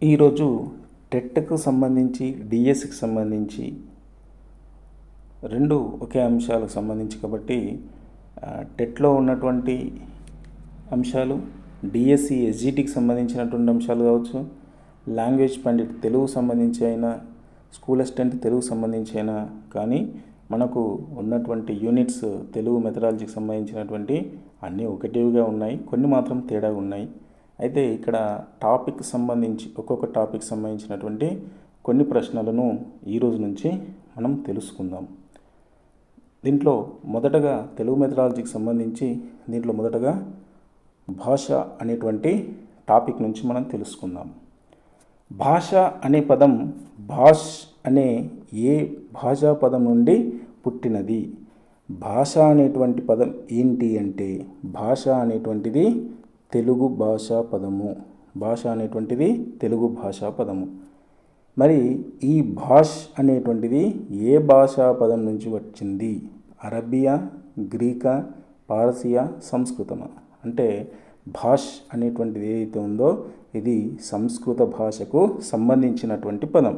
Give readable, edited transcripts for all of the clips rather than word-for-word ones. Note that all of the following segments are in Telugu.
ఈరోజు టెట్కు సంబంధించి డిఎస్సికి సంబంధించి రెండు ఒకే అంశాలకు సంబంధించి కాబట్టి టెట్లో ఉన్నటువంటి అంశాలు డిఎస్సి ఎస్జిటికి సంబంధించినటువంటి అంశాలు కావచ్చు, లాంగ్వేజ్ పండిట్ తెలుగు సంబంధించి అయినా, స్కూల్ అసిస్టెంట్ తెలుగు సంబంధించి అయినా కానీ మనకు ఉన్నటువంటి యూనిట్స్ తెలుగు మెథడాలజీకి సంబంధించినటువంటి అన్నీ ఒకటిగా ఉన్నాయి, కొన్ని మాత్రం తేడా ఉన్నాయి. అయితే ఇక్కడ టాపిక్ సంబంధించి ఒక్కొక్క టాపిక్ సంబంధించినటువంటి కొన్ని ప్రశ్నలను ఈరోజు నుంచి మనం తెలుసుకుందాం. దీంట్లో మొదటగా తెలుగు మెథడాలజీకి సంబంధించి మొదటగా భాష అనేటువంటి టాపిక్ నుంచి మనం తెలుసుకుందాం. భాష అనే పదం భాష్ అనే ఏ భాషా పదం నుండి పుట్టినది? భాష అనేటువంటి పదం ఏంటి అంటే భాష అనేటువంటిది తెలుగు భాషా పదము. భాష అనేటువంటిది తెలుగు భాషా పదము. మరి ఈ భాష్ అనేటువంటిది ఏ భాషా పదం నుంచి వచ్చింది? అరబియా, గ్రీకా, పారసీయా, సంస్కృతమా? అంటే భాష్ అనేటువంటిది ఏదైతే ఉందో ఇది సంస్కృత భాషకు సంబంధించినటువంటి పదం.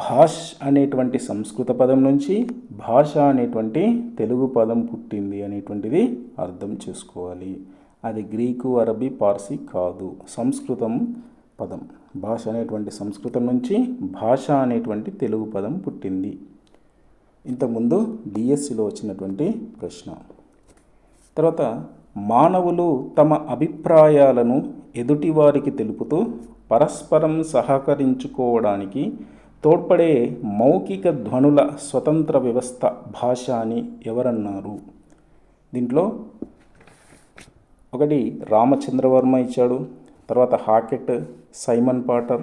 భాష్ అనేటువంటి సంస్కృత పదం నుంచి భాష అనేటువంటి తెలుగు పదం పుట్టింది అనేటువంటిది అర్థం చేసుకోవాలి. అది గ్రీకు, అరబీ, పార్సీ కాదు, సంస్కృతం పదం. భాష అనేటువంటి సంస్కృతం నుంచి భాష అనేటువంటి తెలుగు పదం పుట్టింది. ఇంతకుముందు డిఎస్సిలో వచ్చినటువంటి ప్రశ్న. తర్వాత మానవులు తమ అభిప్రాయాలను ఎదుటివారికి తెలుపుతూ పరస్పరం సహకరించుకోవడానికి తోడ్పడే మౌఖిక ధ్వనుల స్వతంత్ర వ్యవస్థ భాష అని ఎవరన్నారు? దీంట్లో ఒకటి రామచంద్రవర్మ ఇచ్చాడు, తర్వాత హాకెట్, సైమన్ పాటర్,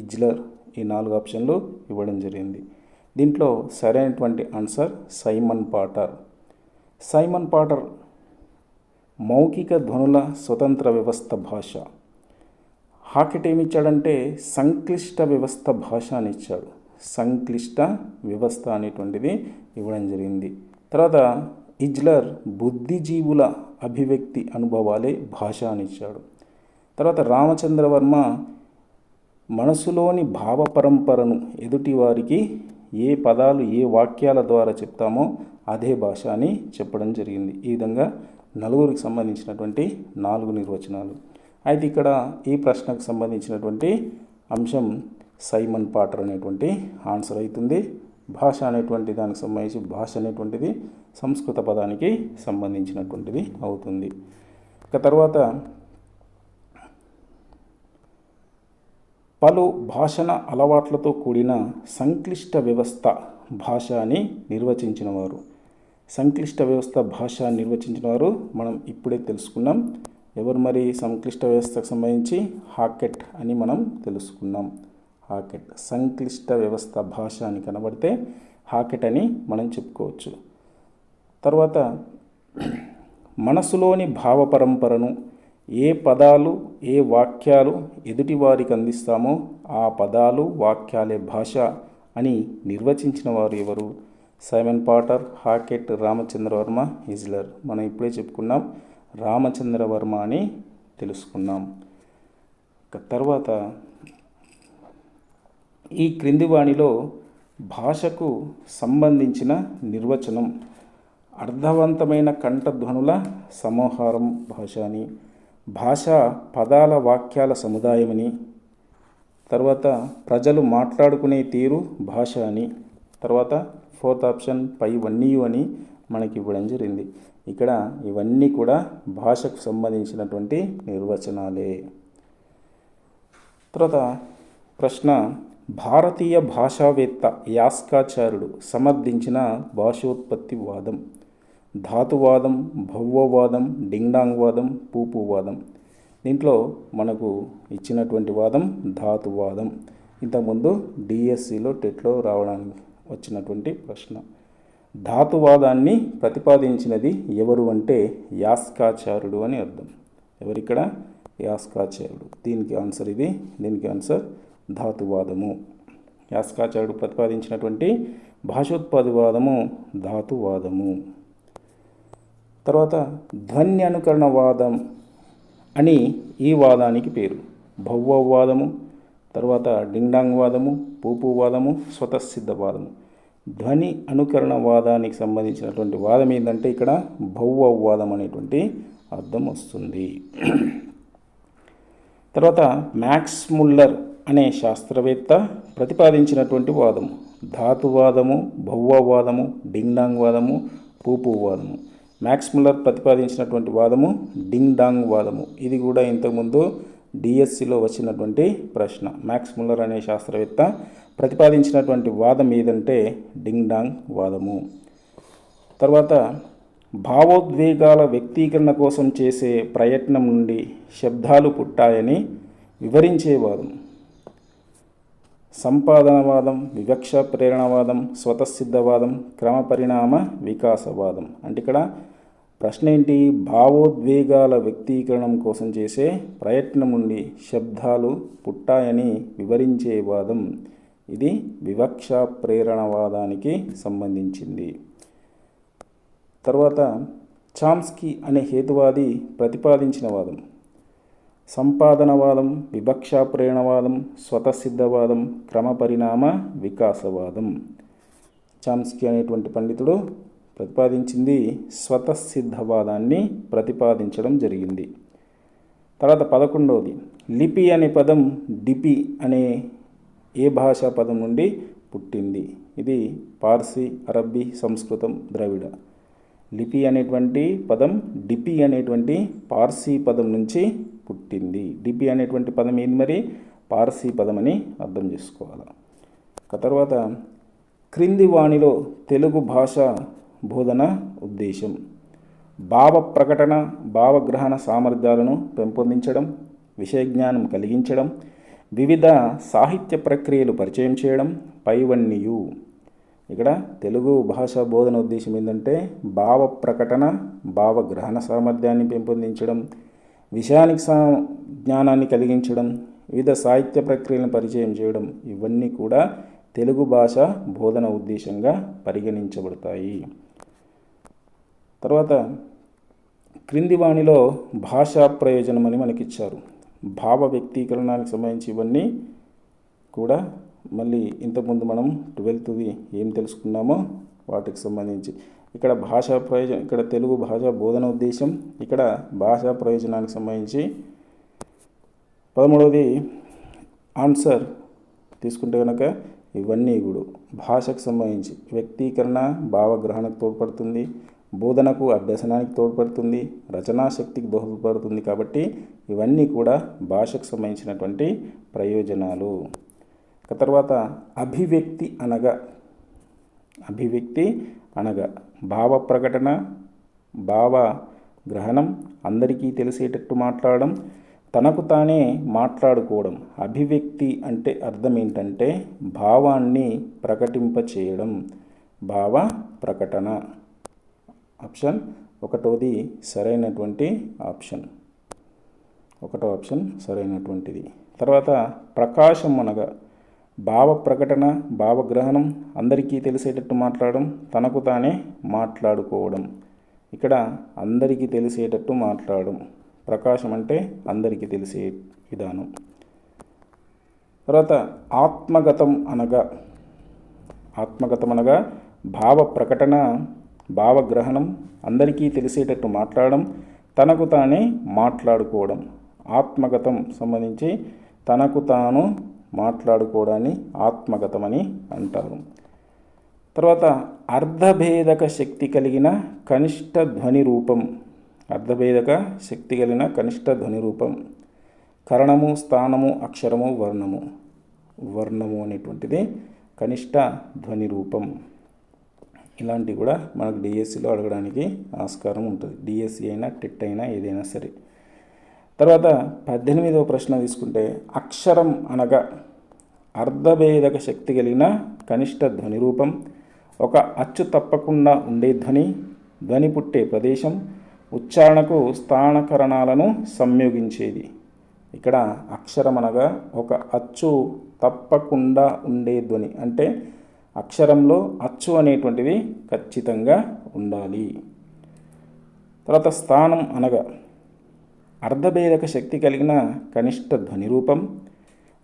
ఇజ్లర్, ఈ 4 ఆప్షన్లు ఇవ్వడం జరిగింది. దీంట్లో సరైనటువంటి answer Simon Potter. Simon Potter మౌఖిక ధ్వనుల స్వతంత్ర వ్యవస్థ భాష. హాకెట్ ఏమి ఇచ్చాడంటే సంక్లిష్ట వ్యవస్థ భాష అని ఇచ్చాడు. సంక్లిష్ట వ్యవస్థ అనేటువంటిది ఇవ్వడం జరిగింది. తర్వాత ఇజ్లర్ బుద్ధిజీవుల అభివ్యక్తి అనుభవాలే భాష అని ఇచ్చాడు. తర్వాత రామచంద్రవర్మ మనసులోని భావ పరంపరను ఎదుటివారికి ఏ పదాలు ఏ వాక్యాల ద్వారా చెప్తామో అదే భాష అని చెప్పడం జరిగింది. ఈ విధంగా నలుగురికి సంబంధించినటువంటి 4 నిర్వచనాలు. అయితే ఇక్కడ ఈ ప్రశ్నకు సంబంధించినటువంటి అంశం సైమన్ పాటర్ అనేటువంటి ఆన్సర్ అవుతుంది. భాష అనేటువంటి దానికి సంబంధించి భాష అనేటువంటిది సంస్కృత పదానికి సంబంధించినటువంటిది అవుతుంది. ఇక తర్వాత పలు భాషణ అలవాట్లతో కూడిన సంక్లిష్ట వ్యవస్థ భాష అని నిర్వచించిన వారు. సంక్లిష్ట వ్యవస్థ భాష నిర్వచించిన వారు మనం ఇప్పుడే తెలుసుకున్నాం. ఎవరు మరి? సంక్లిష్ట వ్యవస్థకు సంబంధించి హాకెట్ అని మనం తెలుసుకున్నాం. హాకెట్ సంక్లిష్ట వ్యవస్థ భాష అని కనబడితే హాకెట్ అని మనం చెప్పుకోవచ్చు. తర్వాత మనసులోని భావ పరంపరను ఏ పదాలు ఏ వాక్యాలు ఎదుటివారికి అందిస్తామో ఆ పదాలు వాక్యాలే భాష అని నిర్వచించిన వారు ఎవరు? Simon Potter, హాకెట్, Ramachandra Varma, ఇజ్లర్. మనం ఇప్పుడే చెప్పుకున్నాం, రామచంద్రవర్మ అని తెలుసుకున్నాం. తర్వాత ఈ క్రింది వాణిలో భాషకు సంబంధించిన నిర్వచనం అర్థవంతమైన కంఠధ్వనుల సమాహారం భాష అని, భాష పదాల వాక్యాల సముదాయమని, తర్వాత ప్రజలు మాట్లాడుకునే తీరు భాష అని, తర్వాత 4th ఆప్షన్ పైవన్నీ అని మనకి ఇవ్వడం జరిగింది. ఇక్కడ ఇవన్నీ కూడా భాషకు సంబంధించినటువంటి నిర్వచనాలే. తర్వాత ప్రశ్న, భారతీయ భాషావేత్త యాస్కాచార్యుడు సమర్థించిన భాషోత్పత్తి వాదం. ధాతువాదం, భౌవవాదం, డింగ్డాంగ్ వాదం, పూపువాదం. దీంట్లో మనకు ఇచ్చినటువంటి వాదం ధాతువాదం. ఇంతకుముందు డిఎస్సిలో టెట్లో రావడానికి వచ్చినటువంటి ప్రశ్న. ధాతువాదాన్ని ప్రతిపాదించినది ఎవరు అంటే యాస్కాచార్యుడు అని అర్థం. ఎవరిక్కడ? యాస్కాచార్యుడు. దీనికి ఆన్సర్ ఇది. దీనికి ఆన్సర్ ధాతువాదము. యాస్కాచార్యుడు ప్రతిపాదించినటువంటి భాషోత్పత్తివాదము ధాతువాదము. తర్వాత ధ్వన్యనుకరణవాదం అని ఈ వాదానికి పేరు. భౌవవాదము, తర్వాత డింగ్డాంగ్ వాదము, పూపువాదము, స్వతసిద్ధవాదము. ధ్వని అనుకరణ వాదానికి సంబంధించినటువంటి వాదం ఏంటంటే ఇక్కడ భౌవవాదం అనేటువంటి అర్థం వస్తుంది. తర్వాత మ్యాక్స్ ముల్లర్ అనే శాస్త్రవేత్త ప్రతిపాదించినటువంటి వాదము ధాతువాదము, భౌవవాదము, డింగ్డాంగ్ వాదము, పూపువాదము. Max Muller ప్రతిపాదించినటువంటి వాదము డింగ్డాంగ్ వాదము. ఇది కూడా ఇంతకుముందు డిఎస్సిలో వచ్చినటువంటి ప్రశ్న. మ్యాక్స్ ముల్లర్ అనే శాస్త్రవేత్త ప్రతిపాదించినటువంటి వాదం ఏదంటే డింగ్డాంగ్ వాదము. తర్వాత భావోద్వేగాల వ్యక్తీకరణ కోసం చేసే ప్రయత్నం నుండి శబ్దాలు పుట్టాయని వివరించే వాదం సంపాదనవాదం, వివక్ష ప్రేరణవాదం, స్వతసిద్ధవాదం, క్రమపరిణామ వికాసవాదం. అంటే ఇక్కడ ప్రశ్న ఏంటి? భావోద్వేగాల వ్యక్తీకరణం కోసం చేసే ప్రయత్నం నుండి శబ్దాలు పుట్టాయని వివరించే వాదం. ఇది వివక్ష ప్రేరణవాదానికి సంబంధించింది. తర్వాత చామ్స్కీ అనే హేతువాది ప్రతిపాదించిన వాదం సంపాదనవాదం, వివక్ష ప్రేరణవాదం, స్వతసిద్ధవాదం, క్రమపరిణామ వికాసవాదం. చామ్స్కీ అనేటువంటి పండితుడు ప్రతిపాదించింది స్వతసిద్ధవాదాన్ని ప్రతిపాదించడం జరిగింది. తర్వాత 11వది లిపి అనే పదం డిపి అనే ఏ భాషా పదం నుండి పుట్టింది? ఇది పార్సీ, అరబ్బీ, సంస్కృతం, ద్రవిడ. లిపి అనేటువంటి పదం డిపి అనేటువంటి పార్సీ పదం నుంచి పుట్టింది. డిపి అనేటువంటి పదం ఏంది? మరి పార్సీ పదం అని అర్థం చేసుకోవాలి. తర్వాత క్రింది వాణిలో తెలుగు భాష బోధన ఉద్దేశం భావ ప్రకటన, భావగ్రహణ సామర్థ్యాలను పెంపొందించడం, విషయజ్ఞానం కలిగించడం, వివిధ సాహిత్య ప్రక్రియలు పరిచయం చేయడం, పైవన్నీయు. ఇక్కడ తెలుగు భాష బోధన ఉద్దేశం ఏంటంటే భావ ప్రకటన, భావగ్రహణ సామర్థ్యాన్ని పెంపొందించడం, విషయానికి జ్ఞానాన్ని కలిగించడం, వివిధ సాహిత్య ప్రక్రియలను పరిచయం చేయడం. ఇవన్నీ కూడా తెలుగు భాష బోధన ఉద్దేశంగా పరిగణించబడతాయి. తర్వాత క్రింది వాణిలో భాషా ప్రయోజనం అని మనకిచ్చారు. భావ వ్యక్తీకరణకు సంబంధించి ఇవన్నీ కూడా మళ్ళీ ఇంతకుముందు మనం 12th ఏం తెలుసుకున్నామో వాటికి సంబంధించి ఇక్కడ భాషా ప్రయోజనం, ఇక్కడ తెలుగు భాష బోధన ఉద్దేశం, ఇక్కడ భాషా ప్రయోజనానికి సంబంధించి 13వది ఆన్సర్ తీసుకుంటే కనుక ఇవన్నీ కూడా భాషకు సంబంధించి వ్యక్తీకరణ, భావగ్రహణకు తోడ్పడుతుంది, బోధనకు అభ్యసనానికి తోడ్పడుతుంది, రచనా శక్తికి దోహదపడుతుంది. కాబట్టి ఇవన్నీ కూడా భాషకు సంబంధించినటువంటి ప్రయోజనాలు. తర్వాత అభివ్యక్తి అనగా భావ ప్రకటన, భావ గ్రహణం, అందరికీ తెలిసేటట్టు మాట్లాడడం, తనకు తానే మాట్లాడుకోవడం. అభివ్యక్తి అంటే అర్థం ఏంటంటే భావాన్ని ప్రకటింపచేయడం. భావ ప్రకటన ఆప్షన్ 1వది సరైనటువంటి ఆప్షన్. 1వ ఆప్షన్ సరైనటువంటిది. తర్వాత ప్రకాశం అనగా భావ ప్రకటన, భావగ్రహణం, అందరికీ తెలిసేటట్టు మాట్లాడడం, తనకు తానే మాట్లాడుకోవడం. ఇక్కడ అందరికీ తెలిసేటట్టు మాట్లాడడం. ప్రకాశం అంటే అందరికీ తెలిసే విధానం. తర్వాత ఆత్మగతం అనగా భావ ప్రకటన, భావగ్రహణం, అందరికీ తెలిసేటట్టు మాట్లాడడం, తనకు తానే మాట్లాడుకోవడం. ఆత్మగతం సంబంధించి తనకు తాను మాట్లాడుకోవడాన్ని ఆత్మగతం అని అంటారు. తర్వాత అర్ధభేదక శక్తి కలిగిన కనిష్ట ధ్వని రూపం. అర్ధభేదక శక్తి కలిగిన కనిష్ట ధ్వని రూపం కరణము, స్థానము, అక్షరము, వర్ణము అనేటువంటిది కనిష్ట ధ్వని రూపం. ఇలాంటివి కూడా మనకు డిఎస్సిలో అడగడానికి ఆస్కారం ఉంటుంది. డిఎస్సి అయినా టెట్ అయినా ఏదైనా సరే. తర్వాత 18వ ప్రశ్న తీసుకుంటే అక్షరం అనగా అర్ధభేదక శక్తి కలిగిన కనిష్ట ధ్వని రూపం, ఒక అచ్చు తప్పకుండా ఉండే ధ్వని పుట్టే ప్రదేశం, ఉచ్చారణకు స్థానకరణాలను సంయోగించేది. ఇక్కడ అక్షరం అనగా ఒక అచ్చు తప్పకుండా ఉండే ధ్వని, అంటే అక్షరంలో అచ్చు అనేటువంటిది ఖచ్చితంగా ఉండాలి. తర్వాత స్థానం అనగా అర్ధభేదక శక్తి కలిగిన కనిష్ట ధ్వని రూపం,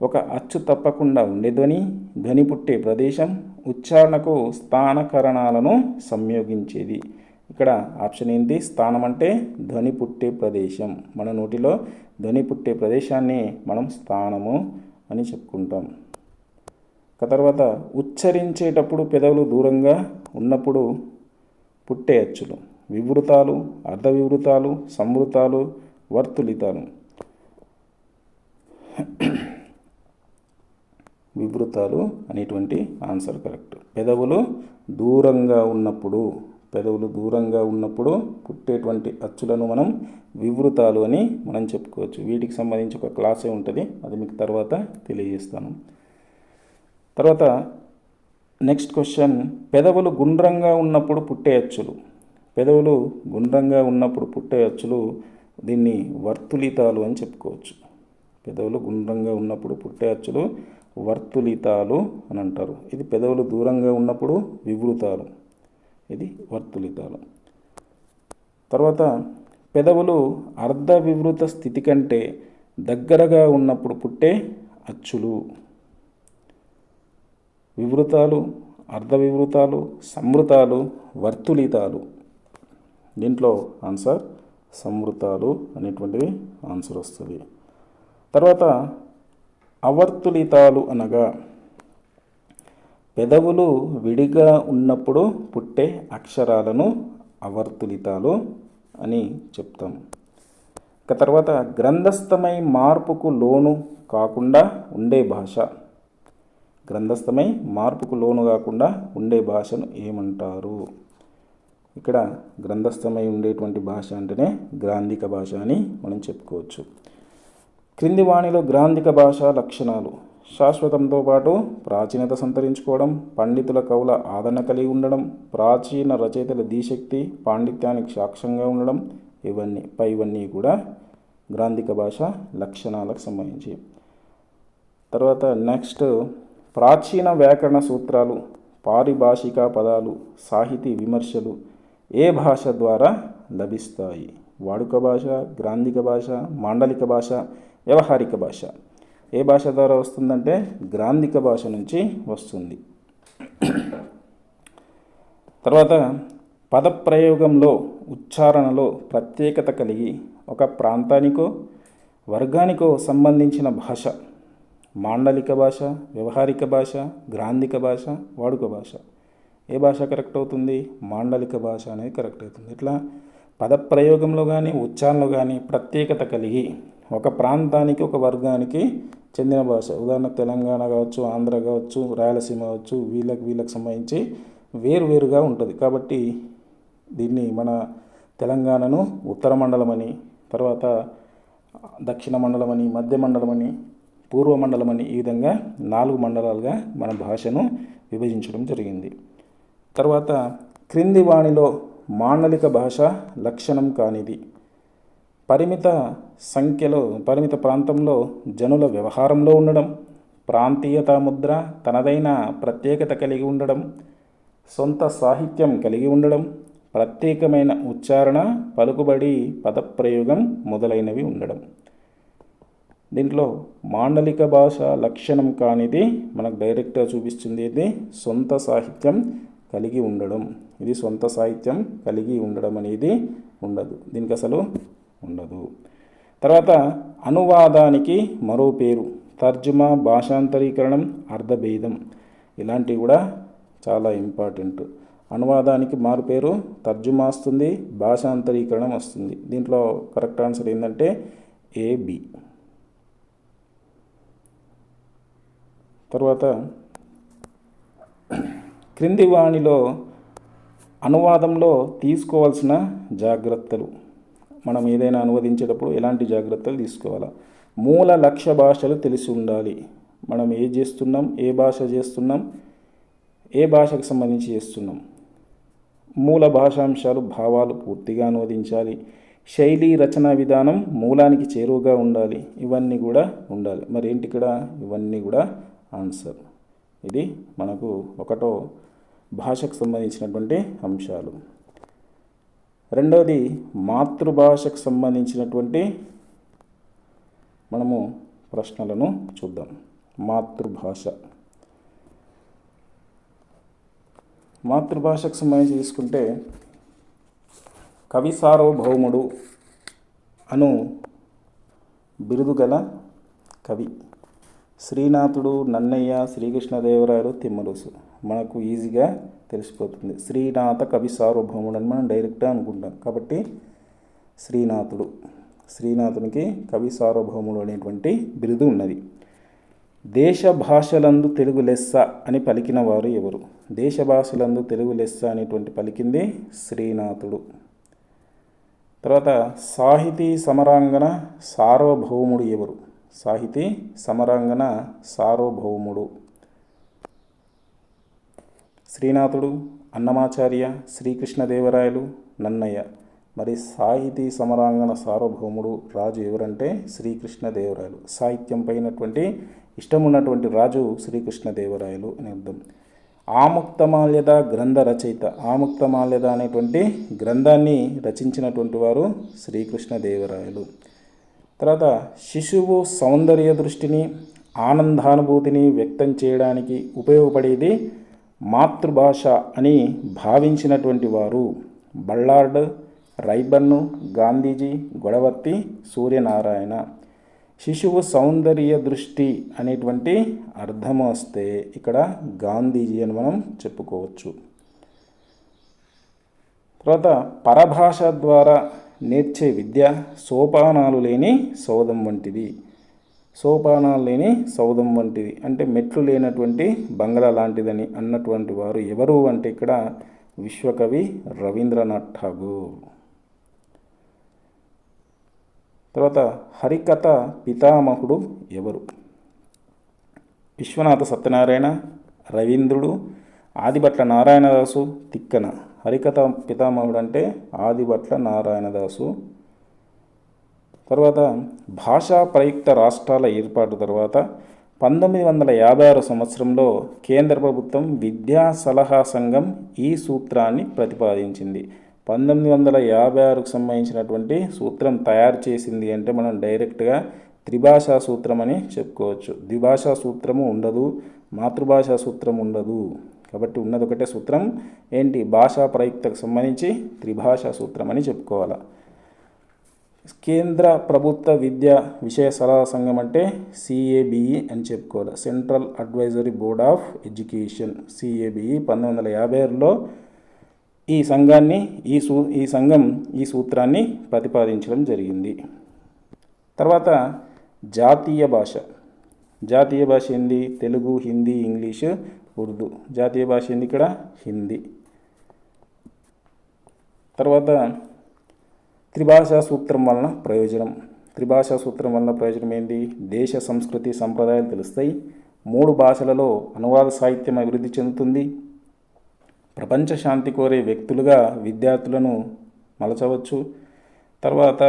ఒక అచ్చు తప్పకుండా ఉండే ధ్వని, ధ్వని పుట్టే ప్రదేశం, ఉచ్చారణకు స్థానకరణాలను సంయోగించేది. ఇక్కడ ఆప్షన్ ఏంటి? స్థానం అంటే ధ్వని పుట్టే ప్రదేశం. మన నోటిలో ధ్వని పుట్టే ప్రదేశాన్ని మనం స్థానము అని చెప్పుకుంటాం. తర్వాత ఉచ్చరించేటప్పుడు పెదవులు దూరంగా ఉన్నప్పుడు పుట్టే అచ్చులు: వివృతాలు, అర్ధ వివృతాలు, సంవృతాలు, వర్తులితాలు. వివృతాలు అనేటువంటి ఆన్సర్ కరెక్ట్. పెదవులు దూరంగా ఉన్నప్పుడు పుట్టేటువంటి అచ్చులను మనం వివృతాలు అని మనం చెప్పుకోవచ్చు. వీటికి సంబంధించి ఒక క్లాసే ఉంటుంది, అది మీకు తర్వాత తెలియజేస్తాను. తర్వాత నెక్స్ట్ క్వశ్చన్, పెదవులు గుండ్రంగా ఉన్నప్పుడు పుట్టే అచ్చులు. పెదవులు గుండ్రంగా ఉన్నప్పుడు పుట్టే అచ్చులు దీన్ని వర్తులితాలు అని చెప్పుకోవచ్చు. పెదవులు గుండ్రంగా ఉన్నప్పుడు పుట్టే అచ్చులు వర్తులితాలు అని అంటారు. ఇది పెదవులు దూరంగా ఉన్నప్పుడు వివృతాలు, ఇది వర్తులితాలు. తర్వాత పెదవులు అర్ధ వివృత స్థితి కంటే దగ్గరగా ఉన్నప్పుడు పుట్టే అచ్చులు: వివృతాలు, అర్ధ వివృతాలు, సంవృతాలు, వర్తులితాలు. దీంట్లో ఆన్సర్ సంవృతాలు అనేటువంటిది ఆన్సర్ వస్తుంది. తర్వాత అవర్తులితాలు అనగా పెదవులు విడిగా ఉన్నప్పుడు పుట్టే అక్షరాలను అవర్తులితాలు అని చెప్తాం. తర్వాత గ్రంథస్థమై మార్పుకు లోను కాకుండా ఉండే భాష. గ్రంథస్థమై మార్పుకు లోను కాకుండా ఉండే భాషను ఏమంటారు? ఇక్కడ గ్రంథస్థమై ఉండేటువంటి భాష అంటేనే గ్రాంధిక భాష అని మనం చెప్పుకోవచ్చు. క్రింది వాణిలో గ్రాంధిక భాష లక్షణాలు: శాశ్వతంతో పాటు ప్రాచీనత సంతరించుకోవడం, పండితుల కవుల ఆదరణ కలిగి ఉండడం, ప్రాచీన రచయితల ధీశక్తి పాండిత్యానికి సాక్ష్యంగా ఉండడం. ఇవన్నీ కూడా గ్రాంధిక భాష లక్షణాలకు సంబంధించి. తర్వాత నెక్స్ట్, ప్రాచీన వ్యాకరణ సూత్రాలు, పారిభాషిక పదాలు, సాహితీ విమర్శలు ఏ భాష ద్వారా లభిస్తాయి? వాడుక భాష, గ్రాంధిక భాష, మాండలిక భాష, వ్యవహారిక భాష. ఏ భాష ద్వారా వస్తుందంటే గ్రాంధిక భాష నుంచి వస్తుంది. తర్వాత పదప్రయోగంలో, ఉచ్చారణలో ప్రత్యేకత కలిగి ఒక ప్రాంతానికో వర్గానికో సంబంధించిన భాష మాండలిక భాష, వ్యవహారిక భాష, గ్రాంధిక భాష, వాడుక భాష. ఏ భాష కరెక్ట్ అవుతుంది? మాండలిక భాష అనేది కరెక్ట్ అవుతుంది. ఇట్లా పదప్రయోగంలో కానీ ఉచ్చారణలో కానీ ప్రత్యేకత కలిగి ఒక ప్రాంతానికి ఒక వర్గానికి చెందిన భాష. ఉదాహరణ తెలంగాణ కావచ్చు, ఆంధ్ర కావచ్చు, రాయలసీమ కావచ్చు, వీళ్ళకి సంబంధించి వేరువేరుగా ఉంటుంది. కాబట్టి దీన్ని మన తెలంగాణను ఉత్తర మండలమని, తర్వాత దక్షిణ మండలమని, మధ్య మండలమని, పూర్వ మండలమని, ఈ విధంగా 4 మండలాలుగా మన భాషను విభజించడం జరిగింది. తర్వాత క్రింది వాణిలో మాండలిక భాష లక్షణం కానిది: పరిమిత ప్రాంతంలో జనుల వ్యవహారంలో ఉండడం, ప్రాంతీయతా ముద్ర తనదైన ప్రత్యేకత కలిగి ఉండడం, సొంత సాహిత్యం కలిగి ఉండడం, ప్రత్యేకమైన ఉచ్చారణ, పలుకుబడి, పదప్రయోగం మొదలైనవి ఉండడం. దీంట్లో మాండలిక భాష లక్షణం కానిది మనకు డైరెక్ట్గా చూపిస్తుంది ఇది సొంత సాహిత్యం కలిగి ఉండడం. ఇది సొంత సాహిత్యం కలిగి ఉండడం అనేది ఉండదు, దీనికి అసలు ఉండదు. తర్వాత అనువాదానికి మరో పేరు: తర్జుమా, భాషాంతరీకరణం, అర్థభేదం. ఇలాంటివి కూడా చాలా ఇంపార్టెంట్. అనువాదానికి మారు పేరు తర్జుమా వస్తుంది, భాషాంతరీకరణం వస్తుంది. దీంట్లో కరెక్ట్ ఆన్సర్ ఏంటంటే AB. తర్వాత క్రింది వాణిలో అనువాదంలో తీసుకోవాల్సిన జాగ్రత్తలు. మనం ఏదైనా అనువదించేటప్పుడు ఎలాంటి జాగ్రత్తలు తీసుకోవాలా? మూల లక్ష్య భాషలు తెలిసి ఉండాలి. మనం ఏ చేస్తున్నాం, ఏ భాష చేస్తున్నాం, ఏ భాషకు సంబంధించి చేస్తున్నాం. మూల భాషాంశాలు, భావాలు పూర్తిగా అనువదించాలి. శైలి, రచనా విధానం మూలానికి చేరువగా ఉండాలి. ఇవన్నీ కూడా ఉండాలి. మరి ఏంటి ఇక్కడ? ఇవన్నీ కూడా ఆన్సర్. ఇది మనకు ఒకటో భాషకు సంబంధించినటువంటి అంశాలు. రెండవది మాతృభాషకు సంబంధించినటువంటి మనము ప్రశ్నలను చూద్దాం. మాతృభాష. మాతృభాషకు సంబంధించి తీసుకుంటే కవి సార్వభౌముడు అను బిరుదు గల కవి శ్రీనాథుడు, నన్నయ్య, శ్రీకృష్ణదేవరాయలు, తిమ్మరుసు. మనకు ఈజీగా తెలిసిపోతుంది. శ్రీనాథ కవి సార్వభౌముడు అని మనం డైరెక్ట్గా అనుకుంటాం. కాబట్టి శ్రీనాథునికి కవి సార్వభౌముడు అనేటువంటి బిరుదు ఉన్నది. దేశ భాషలందు తెలుగు లెస్స అని పలికిన వారు ఎవరు? దేశ భాషలందు తెలుగు లెస్స అనేటువంటి పలికింది శ్రీనాథుడు. తర్వాత సాహితీ సమరాంగణ సార్వభౌముడు ఎవరు? సాహితీ సమరాంగణ సార్వభౌముడు శ్రీనాథుడు, అన్నమాచార్య, శ్రీకృష్ణదేవరాయలు, నన్నయ్య. మరి సాహితీ సమరాంగణ సార్వభౌముడు రాజు ఎవరంటే శ్రీకృష్ణదేవరాయలు. సాహిత్యం పైనటువంటి ఇష్టం ఉన్నటువంటి రాజు శ్రీకృష్ణదేవరాయలు అని అర్థం. ఆముక్తమాల్యద గ్రంథ రచయిత. ఆముక్తమాల్యద అనేటువంటి గ్రంథాన్ని రచించినటువంటి వారు శ్రీకృష్ణదేవరాయలు. తర్వాత శిశువు సౌందర్య దృష్టిని, ఆనందానుభూతిని వ్యక్తం చేయడానికి ఉపయోగపడేది మాతృభాష అని భావించినటువంటి వారు బళ్ళార్డ్, రైబన్ను, గాంధీజీ, గొడవర్తి, సూర్యనారాయణ. శిశువు సౌందర్య దృష్టి అనేటువంటి అర్థం వస్తే ఇక్కడ గాంధీజీ అని మనం చెప్పుకోవచ్చు. తర్వాత పరభాష ద్వారా నేర్చే విద్య సోపానాలు లేని సౌధం వంటిది. సోపానాలు లేని సౌధం వంటిది అంటే మెట్లు లేనటువంటి బంగ్లా లాంటిదని అన్నటువంటి వారు ఎవరు అంటే ఇక్కడ విశ్వకవి రవీంద్రనాథ్ ఠాగూర్. తర్వాత హరికథ పితామహుడు ఎవరు? విశ్వనాథ సత్యనారాయణ, రవీంద్రుడు, ఆదిభట్ల నారాయణదాసు, తిక్కన. హరికథ పితామహుడు అంటే ఆదిభట్ల నారాయణదాసు. తర్వాత భాషా ప్రయుక్త రాష్ట్రాల ఏర్పాటు తర్వాత 1956 సంవత్సరంలో కేంద్ర ప్రభుత్వం విద్యా సలహా సంఘం ఈ సూత్రాన్ని ప్రతిపాదించింది. 1956కు సంబంధించినటువంటి సూత్రం తయారు చేసింది అంటే మనం డైరెక్ట్గా త్రిభాషా సూత్రం అని చెప్పుకోవచ్చు. ద్విభాషా సూత్రము ఉండదు, మాతృభాషా సూత్రం ఉండదు. కాబట్టి ఉన్నది ఒకటే సూత్రం ఏంటి? భాషా ప్రయుక్తకు సంబంధించి త్రిభాషా సూత్రం అని చెప్పుకోవాలి. కేంద్ర ప్రభుత్వ విద్యా విషయ సలహా సంఘం అంటే CABE అని చెప్పుకోవాలి. Central advisory board of education, CABE. 1956లో ఈ సంఘం ఈ సూత్రాన్ని ప్రతిపాదించడం జరిగింది. తర్వాత జాతీయ భాష. జాతీయ భాష ఏంది? తెలుగు, హిందీ, ఇంగ్లీషు, ఉర్దూ. జాతీయ భాష ఏంది ఇక్కడ? హిందీ. తర్వాత త్రిభాషా సూత్రం వలన ప్రయోజనం. త్రిభాషా సూత్రం వలన ప్రయోజనం ఏంది? దేశ సంస్కృతి సంప్రదాయాలు తెలుస్తాయి. 3 భాషలలో అనువాద సాహిత్యం అభివృద్ధి చెందుతుంది. ప్రపంచ శాంతి కోరే వ్యక్తులుగా విద్యార్థులను మలచవచ్చు. తర్వాత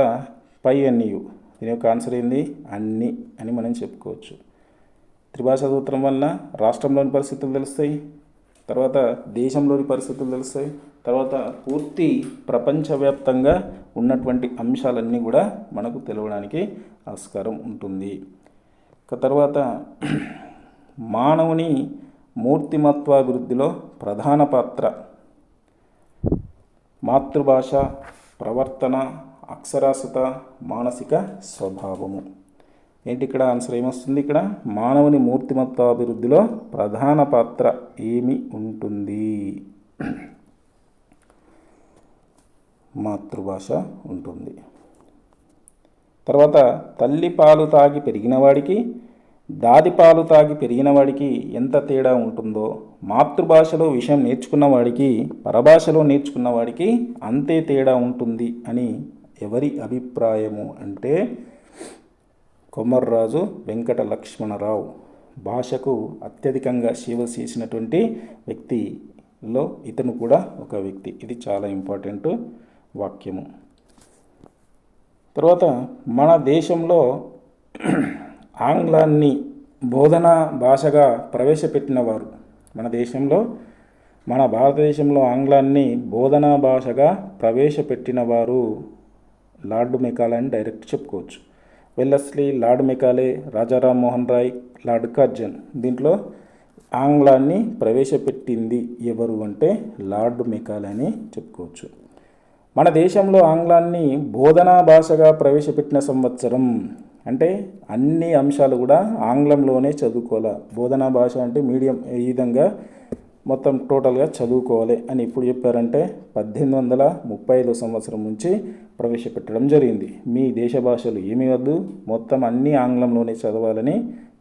పై అన్నియు. దీని యొక్క ఆన్సర్ ఏంది? అన్ని అని మనం చెప్పుకోవచ్చు. త్రిభాషా సూత్రం వలన రాష్ట్రంలోని పరిస్థితులు తెలుస్తాయి, తర్వాత దేశంలోని పరిస్థితులు తెలుస్తాయి, తర్వాత పూర్తి ప్రపంచవ్యాప్తంగా ఉన్నటువంటి అంశాలన్నీ కూడా మనకు తెలవడానికి ఆస్కారం ఉంటుంది. తర్వాత మానవుని మూర్తిమత్వాభివృద్ధిలో ప్రధాన పాత్ర మాతృభాష, ప్రవర్తన, అక్షరాస్యత, మానసిక స్వభావము. ఏంటి ఇక్కడ ఆన్సర్ ఏమొస్తుంది? ఇక్కడ మానవుని మూర్తిమత్వాభివృద్ధిలో ప్రధాన పాత్ర ఏమి ఉంటుంది? మాతృభాష ఉంటుంది. తర్వాత తల్లి పాలు తాగి పెరిగిన వాడికి, దాది పాలు తాగి పెరిగిన వాడికి ఎంత తేడా ఉంటుందో మాతృభాషలో విషయం నేర్చుకున్న వాడికి పరభాషలో నేర్చుకున్న వాడికి అంతే తేడా ఉంటుంది అని ఎవరి అభిప్రాయము అంటే కొమర్రాజు వెంకట లక్ష్మణరావు. భాషకు అత్యధికంగా సేవ చేసినటువంటి వ్యక్తిలో ఇతను కూడా ఒక వ్యక్తి. ఇది చాలా ఇంపార్టెంట్ వాక్యము. తర్వాత మన దేశంలో ఆంగ్లాన్ని బోధనా భాషగా ప్రవేశపెట్టిన వారు, మన భారతదేశంలో ఆంగ్లాన్ని బోధనా భాషగా ప్రవేశపెట్టిన వారు లార్డ్ మెకాలే అని డైరెక్ట్ చెప్పుకోవచ్చు. Wellesley, Lord Macaulay, Rajaram Mohan Roy, Lord Curzon. దీంట్లో ఆంగ్లాన్ని ప్రవేశపెట్టింది ఎవరు అంటే లార్డ్ మెకాలే అని చెప్పుకోవచ్చు. మన దేశంలో ఆంగ్లాన్ని బోధనా భాషగా ప్రవేశపెట్టిన సంవత్సరం అంటే అన్ని అంశాలు కూడా ఆంగ్లంలోనే చదువుకోవాలి. బోధనా భాష అంటే మీడియం ఈ విధంగా మొత్తం టోటల్గా చదువుకోవాలి అని ఎప్పుడు చెప్పారంటే 1835 సంవత్సరం నుంచి ప్రవేశపెట్టడం జరిగింది. మీ దేశ భాషలు ఏమీ వద్దు, మొత్తం అన్నీ ఆంగ్లంలోనే చదవాలని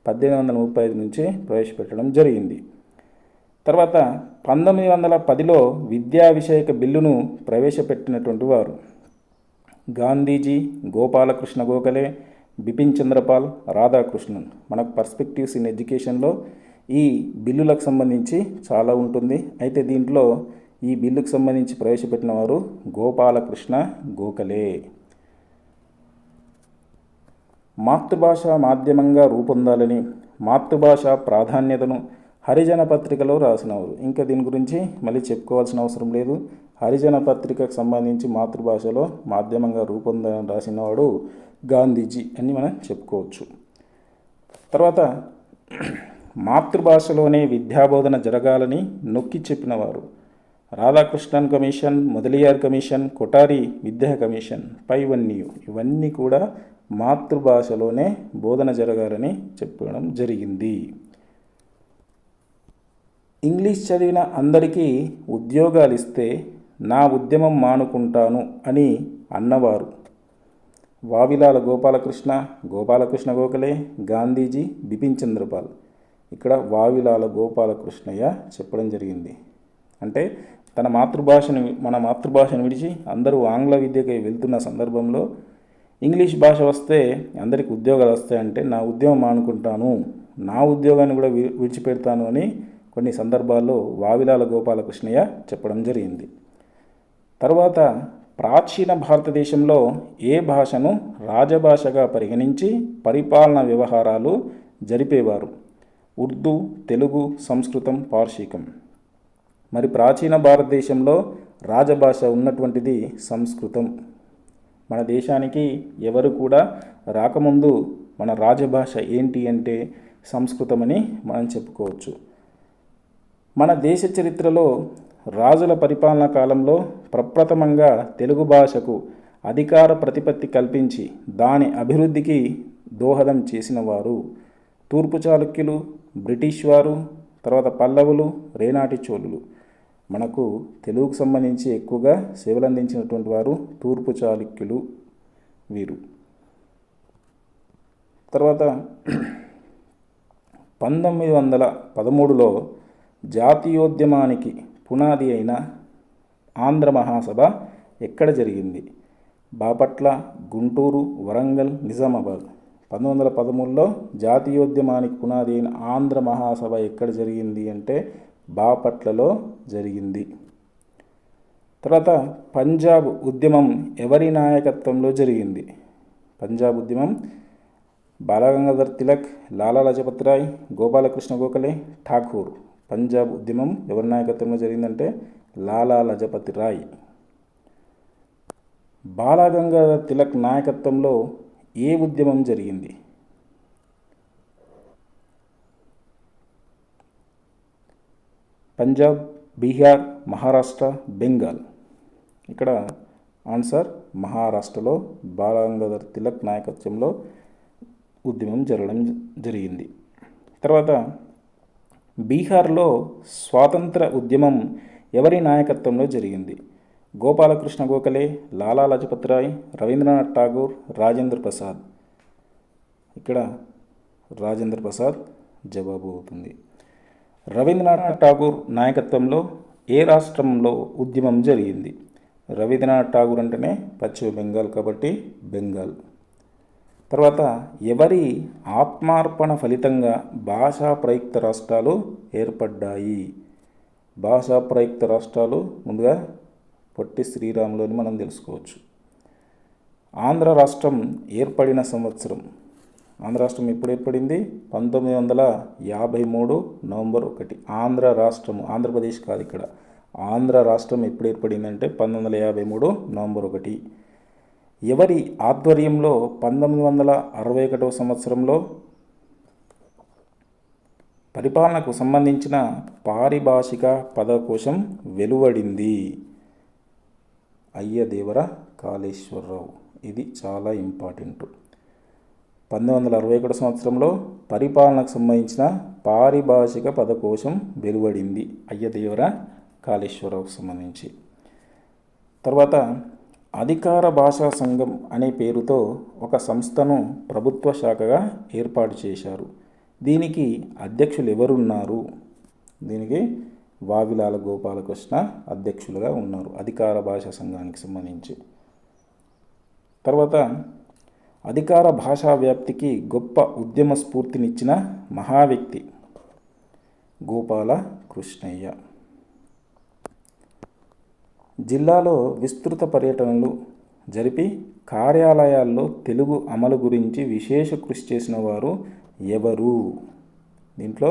1835 నుంచి ప్రవేశపెట్టడం జరిగింది. తర్వాత 1910లో విద్యా విషయక బిల్లును ప్రవేశపెట్టినటువంటి వారు గాంధీజీ, గోపాలకృష్ణ గోఖలే, బిపిన్ చంద్రపాల్, రాధాకృష్ణన్. మనకు పర్స్పెక్టివ్స్ ఇన్ ఎడ్యుకేషన్లో ఈ బిల్లులకు సంబంధించి చాలా ఉంటుంది. అయితే దీంట్లో ఈ బిల్లుకు సంబంధించి ప్రవేశపెట్టిన వారు గోపాలకృష్ణ గోఖలే. మాతృభాష మాధ్యమంగా రూపొందాలని మాతృభాష ప్రాధాన్యతను హరిజన పత్రికలో రాసినవారు. ఇంకా దీని గురించి మళ్ళీ చెప్పుకోవాల్సిన అవసరం లేదు. హరిజన పత్రికకు సంబంధించి మాతృభాషలో మాధ్యమంగా రూపొందాలని రాసినవాడు గాంధీజీ అని మనం చెప్పుకోవచ్చు. తర్వాత మాతృభాషలోనే విద్యాబోధన జరగాలని నొక్కి చెప్పినవారు రాధాకృష్ణన్ కమిషన్, మొదలియార్ కమిషన్, కొఠారి విద్యా కమిషన్, పైవన్నీ. ఇవన్నీ కూడా మాతృభాషలోనే బోధన జరగాలని చెప్పడం జరిగింది. ఇంగ్లీష్ చదివిన అందరికీ ఉద్యోగాలు ఇస్తే నా ఉద్యమం మానుకుంటాను అని అన్నవారు వావిలాల గోపాలకృష్ణ, గోపాలకృష్ణ గోఖలే, గాంధీజీ, బిపిన్ చంద్రపాల్. ఇక్కడ వావిలాల గోపాలకృష్ణయ్య చెప్పడం జరిగింది. అంటే మన మాతృభాషను విడిచి అందరూ ఆంగ్ల విద్యకై వెళ్తున్న సందర్భంలో ఇంగ్లీష్ భాష వస్తే అందరికి ఉద్యోగాలు వస్తాయంటే నా ఉద్యోగం మానుకుంటాను, నా ఉద్యోగాన్ని కూడా విడిచిపెడతాను అని కొన్ని సందర్భాల్లో వావిలాల గోపాలకృష్ణయ్య చెప్పడం జరిగింది. తర్వాత ప్రాచీన భారతదేశంలో ఏ భాషను రాజభాషగా పరిగణించి పరిపాలన వ్యవహారాలు జరిపేవారు? ఉర్దూ, తెలుగు, సంస్కృతం, పార్షికం. మరి ప్రాచీన భారతదేశంలో రాజభాష ఉన్నటువంటిది సంస్కృతం. మన దేశానికి ఎవరు కూడా రాకముందు మన రాజభాష ఏంటి అంటే సంస్కృతమని మనం చెప్పుకోవచ్చు. మన దేశ చరిత్రలో రాజుల పరిపాలనా కాలంలో ప్రప్రథమంగా తెలుగు భాషకు అధికార ప్రతిపత్తి కల్పించి దాని అభివృద్ధికి దోహదం చేసిన వారు తూర్పు చాళుక్యులు, బ్రిటిష్ వారు, తర్వాత పల్లవులు, రేనాటి చోళులు. మనకు తెలుగుకు సంబంధించి ఎక్కువగా సేవలు అందించినటువంటి వారు తూర్పు చాళుక్యులు వీరు. తర్వాత 1913లో జాతీయోద్యమానికి పునాది అయిన ఆంధ్ర మహాసభ ఎక్కడ జరిగింది? బాపట్ల, గుంటూరు, వరంగల్, నిజామాబాద్. 1913లో జాతీయోద్యమానికి పునాది అయిన ఆంధ్ర మహాసభ ఎక్కడ జరిగింది అంటే బాపట్లలో జరిగింది. తర్వాత పంజాబ్ ఉద్యమం ఎవరి నాయకత్వంలో జరిగింది? పంజాబ్ ఉద్యమం బాలగంగాధర్ తిలక్, లాలా లజపత్ రాయ్, గోపాలకృష్ణ గోఖలే, ఠాకూర్. పంజాబ్ ఉద్యమం ఎవరి నాయకత్వంలో జరిగిందంటే లాలా లజపత్ రాయ్. బాలగంగాధర్ తిలక్ నాయకత్వంలో ఏ ఉద్యమం జరిగింది? పంజాబ్, బీహార్, మహారాష్ట్ర, బెంగాల్. ఇక్కడ ఆన్సర్ మహారాష్ట్రలో బాలగంగాధర్ తిలక్ నాయకత్వంలో ఉద్యమం జరగడం జరిగింది. తర్వాత బీహార్లో స్వాతంత్ర ఉద్యమం ఎవరి నాయకత్వంలో జరిగింది? గోపాలకృష్ణ గోఖలే, లాలా లజపత్ రాయ్, రవీంద్రనాథ్ ఠాగూర్, రాజేంద్ర ప్రసాద్. ఇక్కడ రాజేంద్ర ప్రసాద్ జవాబు అవుతుంది. రవీంద్రనాథ్ ఠాగూర్ నాయకత్వంలో ఏ రాష్ట్రంలో ఉద్యమం జరిగింది? రవీంద్రనాథ్ ఠాగూర్ అంటేనే పశ్చిమ బెంగాల్ కాబట్టి బెంగాల్. తర్వాత ఎవరి ఆత్మార్పణ ఫలితంగా భాషా ప్రయుక్త రాష్ట్రాలు ఏర్పడ్డాయి? భాషా ప్రయుక్త రాష్ట్రాలు ముందుగా పొట్టి శ్రీరాములు అని మనం తెలుసుకోవచ్చు. ఆంధ్ర రాష్ట్రం ఏర్పడిన సంవత్సరం. ఆంధ్ర రాష్ట్రం ఎప్పుడు ఏర్పడింది? 1953 నవంబర్ 1. ఆంధ్ర రాష్ట్రము, ఆంధ్రప్రదేశ్ కాదు ఇక్కడ. ఆంధ్ర రాష్ట్రం ఎప్పుడు ఏర్పడిందంటే 1953 నవంబర్ 1. ఎవరి ఆధ్వర్యంలో 1961 సంవత్సరంలో పరిపాలనకు సంబంధించిన పారిభాషిక పదకోశం వెలువడింది? అయ్యదేవర కాళేశ్వరరావు. ఇది చాలా ఇంపార్టెంట్. 1961 సంవత్సరంలో పరిపాలనకు సంబంధించిన పారిభాషిక పదకోశం వెలువడింది అయ్యదేవర కాళేశ్వరరావుకు సంబంధించి. తర్వాత అధికార భాషా సంఘం అనే పేరుతో ఒక సంస్థను ప్రభుత్వ శాఖగా ఏర్పాటు చేశారు. దీనికి అధ్యక్షులు ఎవరున్నారు? దీనికి వావిలాల గోపాలకృష్ణ అధ్యక్షులుగా ఉన్నారు అధికార భాషా సంఘానికి సంబంధించి. తర్వాత అధికార భాషా వ్యాప్తికి గొప్ప ఉద్యమ స్ఫూర్తినిచ్చిన మహావ్యక్తి గోపాల కృష్ణయ్య. జిల్లాలో విస్తృత పర్యటనలు జరిపి కార్యాలయాల్లో తెలుగు అమలు గురించి విశేష కృషి చేసిన వారు ఎవరు? దీంట్లో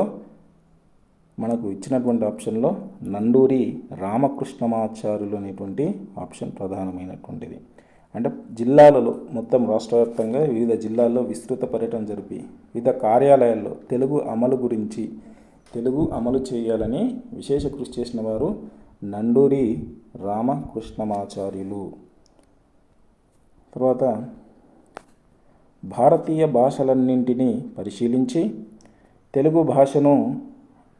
మనకు ఇచ్చినటువంటి ఆప్షన్లో నండూరి రామకృష్ణమాచార్యులు అనేటువంటి ఆప్షన్ ప్రధానమైనటువంటిది. అంటే జిల్లాలలో మొత్తం రాష్ట్ర వ్యాప్తంగా వివిధ జిల్లాల్లో విస్తృత పర్యటన జరిపి వివిధ కార్యాలయాల్లో తెలుగు అమలు చేయాలని విశేష కృషి చేసిన వారు నండూరి రామకృష్ణమాచార్యులు. తర్వాత భారతీయ భాషలన్నింటినీ పరిశీలించి తెలుగు భాషను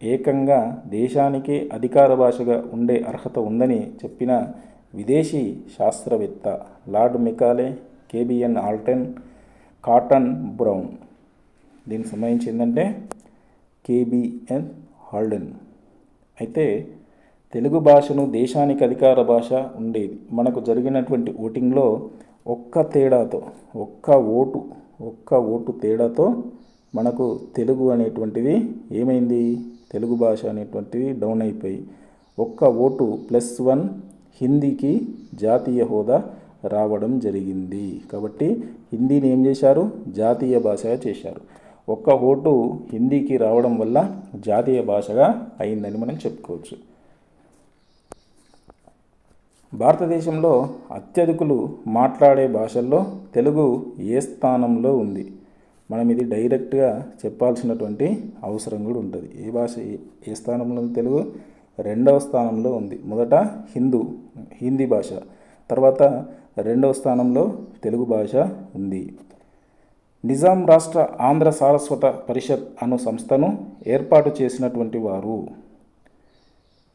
ఏకంగా దేశానికే అధికార భాషగా ఉండే అర్హత ఉందని చెప్పిన విదేశీ శాస్త్రవేత్త lord Macaulay, KBN Alton, cotton brown. దీనికి సంబంధించి ఏంటంటే కేబిఎన్ హాల్డెన్. అయితే తెలుగు భాషను దేశానికి అధికార భాష ఉండేది. మనకు జరిగినటువంటి ఓటింగ్లో ఒక్క ఓటు తేడాతో మనకు తెలుగు అనేటువంటిది ఏమైంది? తెలుగు భాష అనేటువంటిది డౌన్ అయిపోయి ఒక్క ఓటు +1 హిందీకి జాతీయ హోదా రావడం జరిగింది. కాబట్టి హిందీని ఏం చేశారు? జాతీయ భాషగా చేశారు. ఒక్క ఓటు హిందీకి రావడం వల్ల జాతీయ భాషగా అయిందని మనం చెప్పుకోవచ్చు. భారతదేశంలో అత్యధికులు మాట్లాడే భాషల్లో తెలుగు ఏ స్థానంలో ఉంది? మనం ఇది డైరెక్ట్గా చెప్పాల్సినటువంటి అవసరం కూడా ఉంటుంది. ఏ భాష ఏ స్థానంలో ఉంది? తెలుగు 2వ స్థానంలో ఉంది. మొదట హిందీ భాష, తర్వాత 2వ స్థానంలో తెలుగు భాష ఉంది. నిజాం రాష్ట్ర ఆంధ్ర సారస్వత పరిషత్ అను సంస్థను ఏర్పాటు చేసినటువంటి వారు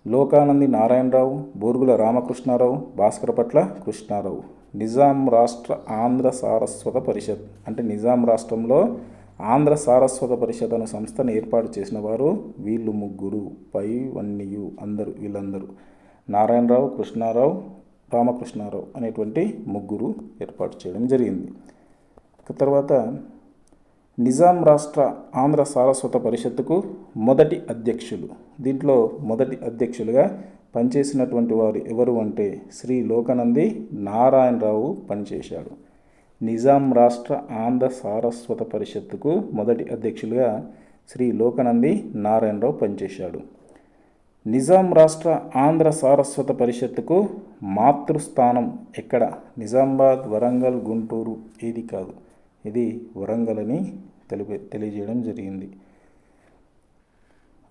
లోకానంది నారాయణరావు, బోరుగుల రామకృష్ణారావు, భాస్కరపట్ల కృష్ణారావు. నిజాం రాష్ట్ర ఆంధ్ర సారస్వత పరిషత్ అంటే నిజాం రాష్ట్రంలో ఆంధ్ర సారస్వత పరిషత్ అనే సంస్థను ఏర్పాటు చేసిన వారు వీళ్ళు ముగ్గురు, వీళ్ళందరూ నారాయణరావు, కృష్ణారావు, రామకృష్ణారావు అనేటువంటి ముగ్గురు ఏర్పాటు చేయడం జరిగింది. తర్వాత నిజాం రాష్ట్ర ఆంధ్ర సారస్వత పరిషత్తుకు మొదటి అధ్యక్షులు. దీంట్లో మొదటి అధ్యక్షులుగా పనిచేసినటువంటి వారు ఎవరు అంటే శ్రీ లోకనంది నారాయణరావు పనిచేశాడు. నిజాం రాష్ట్ర ఆంధ్ర సారస్వత పరిషత్తుకు మొదటి అధ్యక్షులుగా శ్రీ లోకనంది నారాయణరావు పనిచేశాడు. నిజాం రాష్ట్ర ఆంధ్ర సారస్వత పరిషత్తుకు మాతృస్థానం ఎక్కడ? నిజామాబాద్, వరంగల్, గుంటూరు ఏది కాదు, ఇది వరంగల్ అని తెలియజేయడం జరిగింది.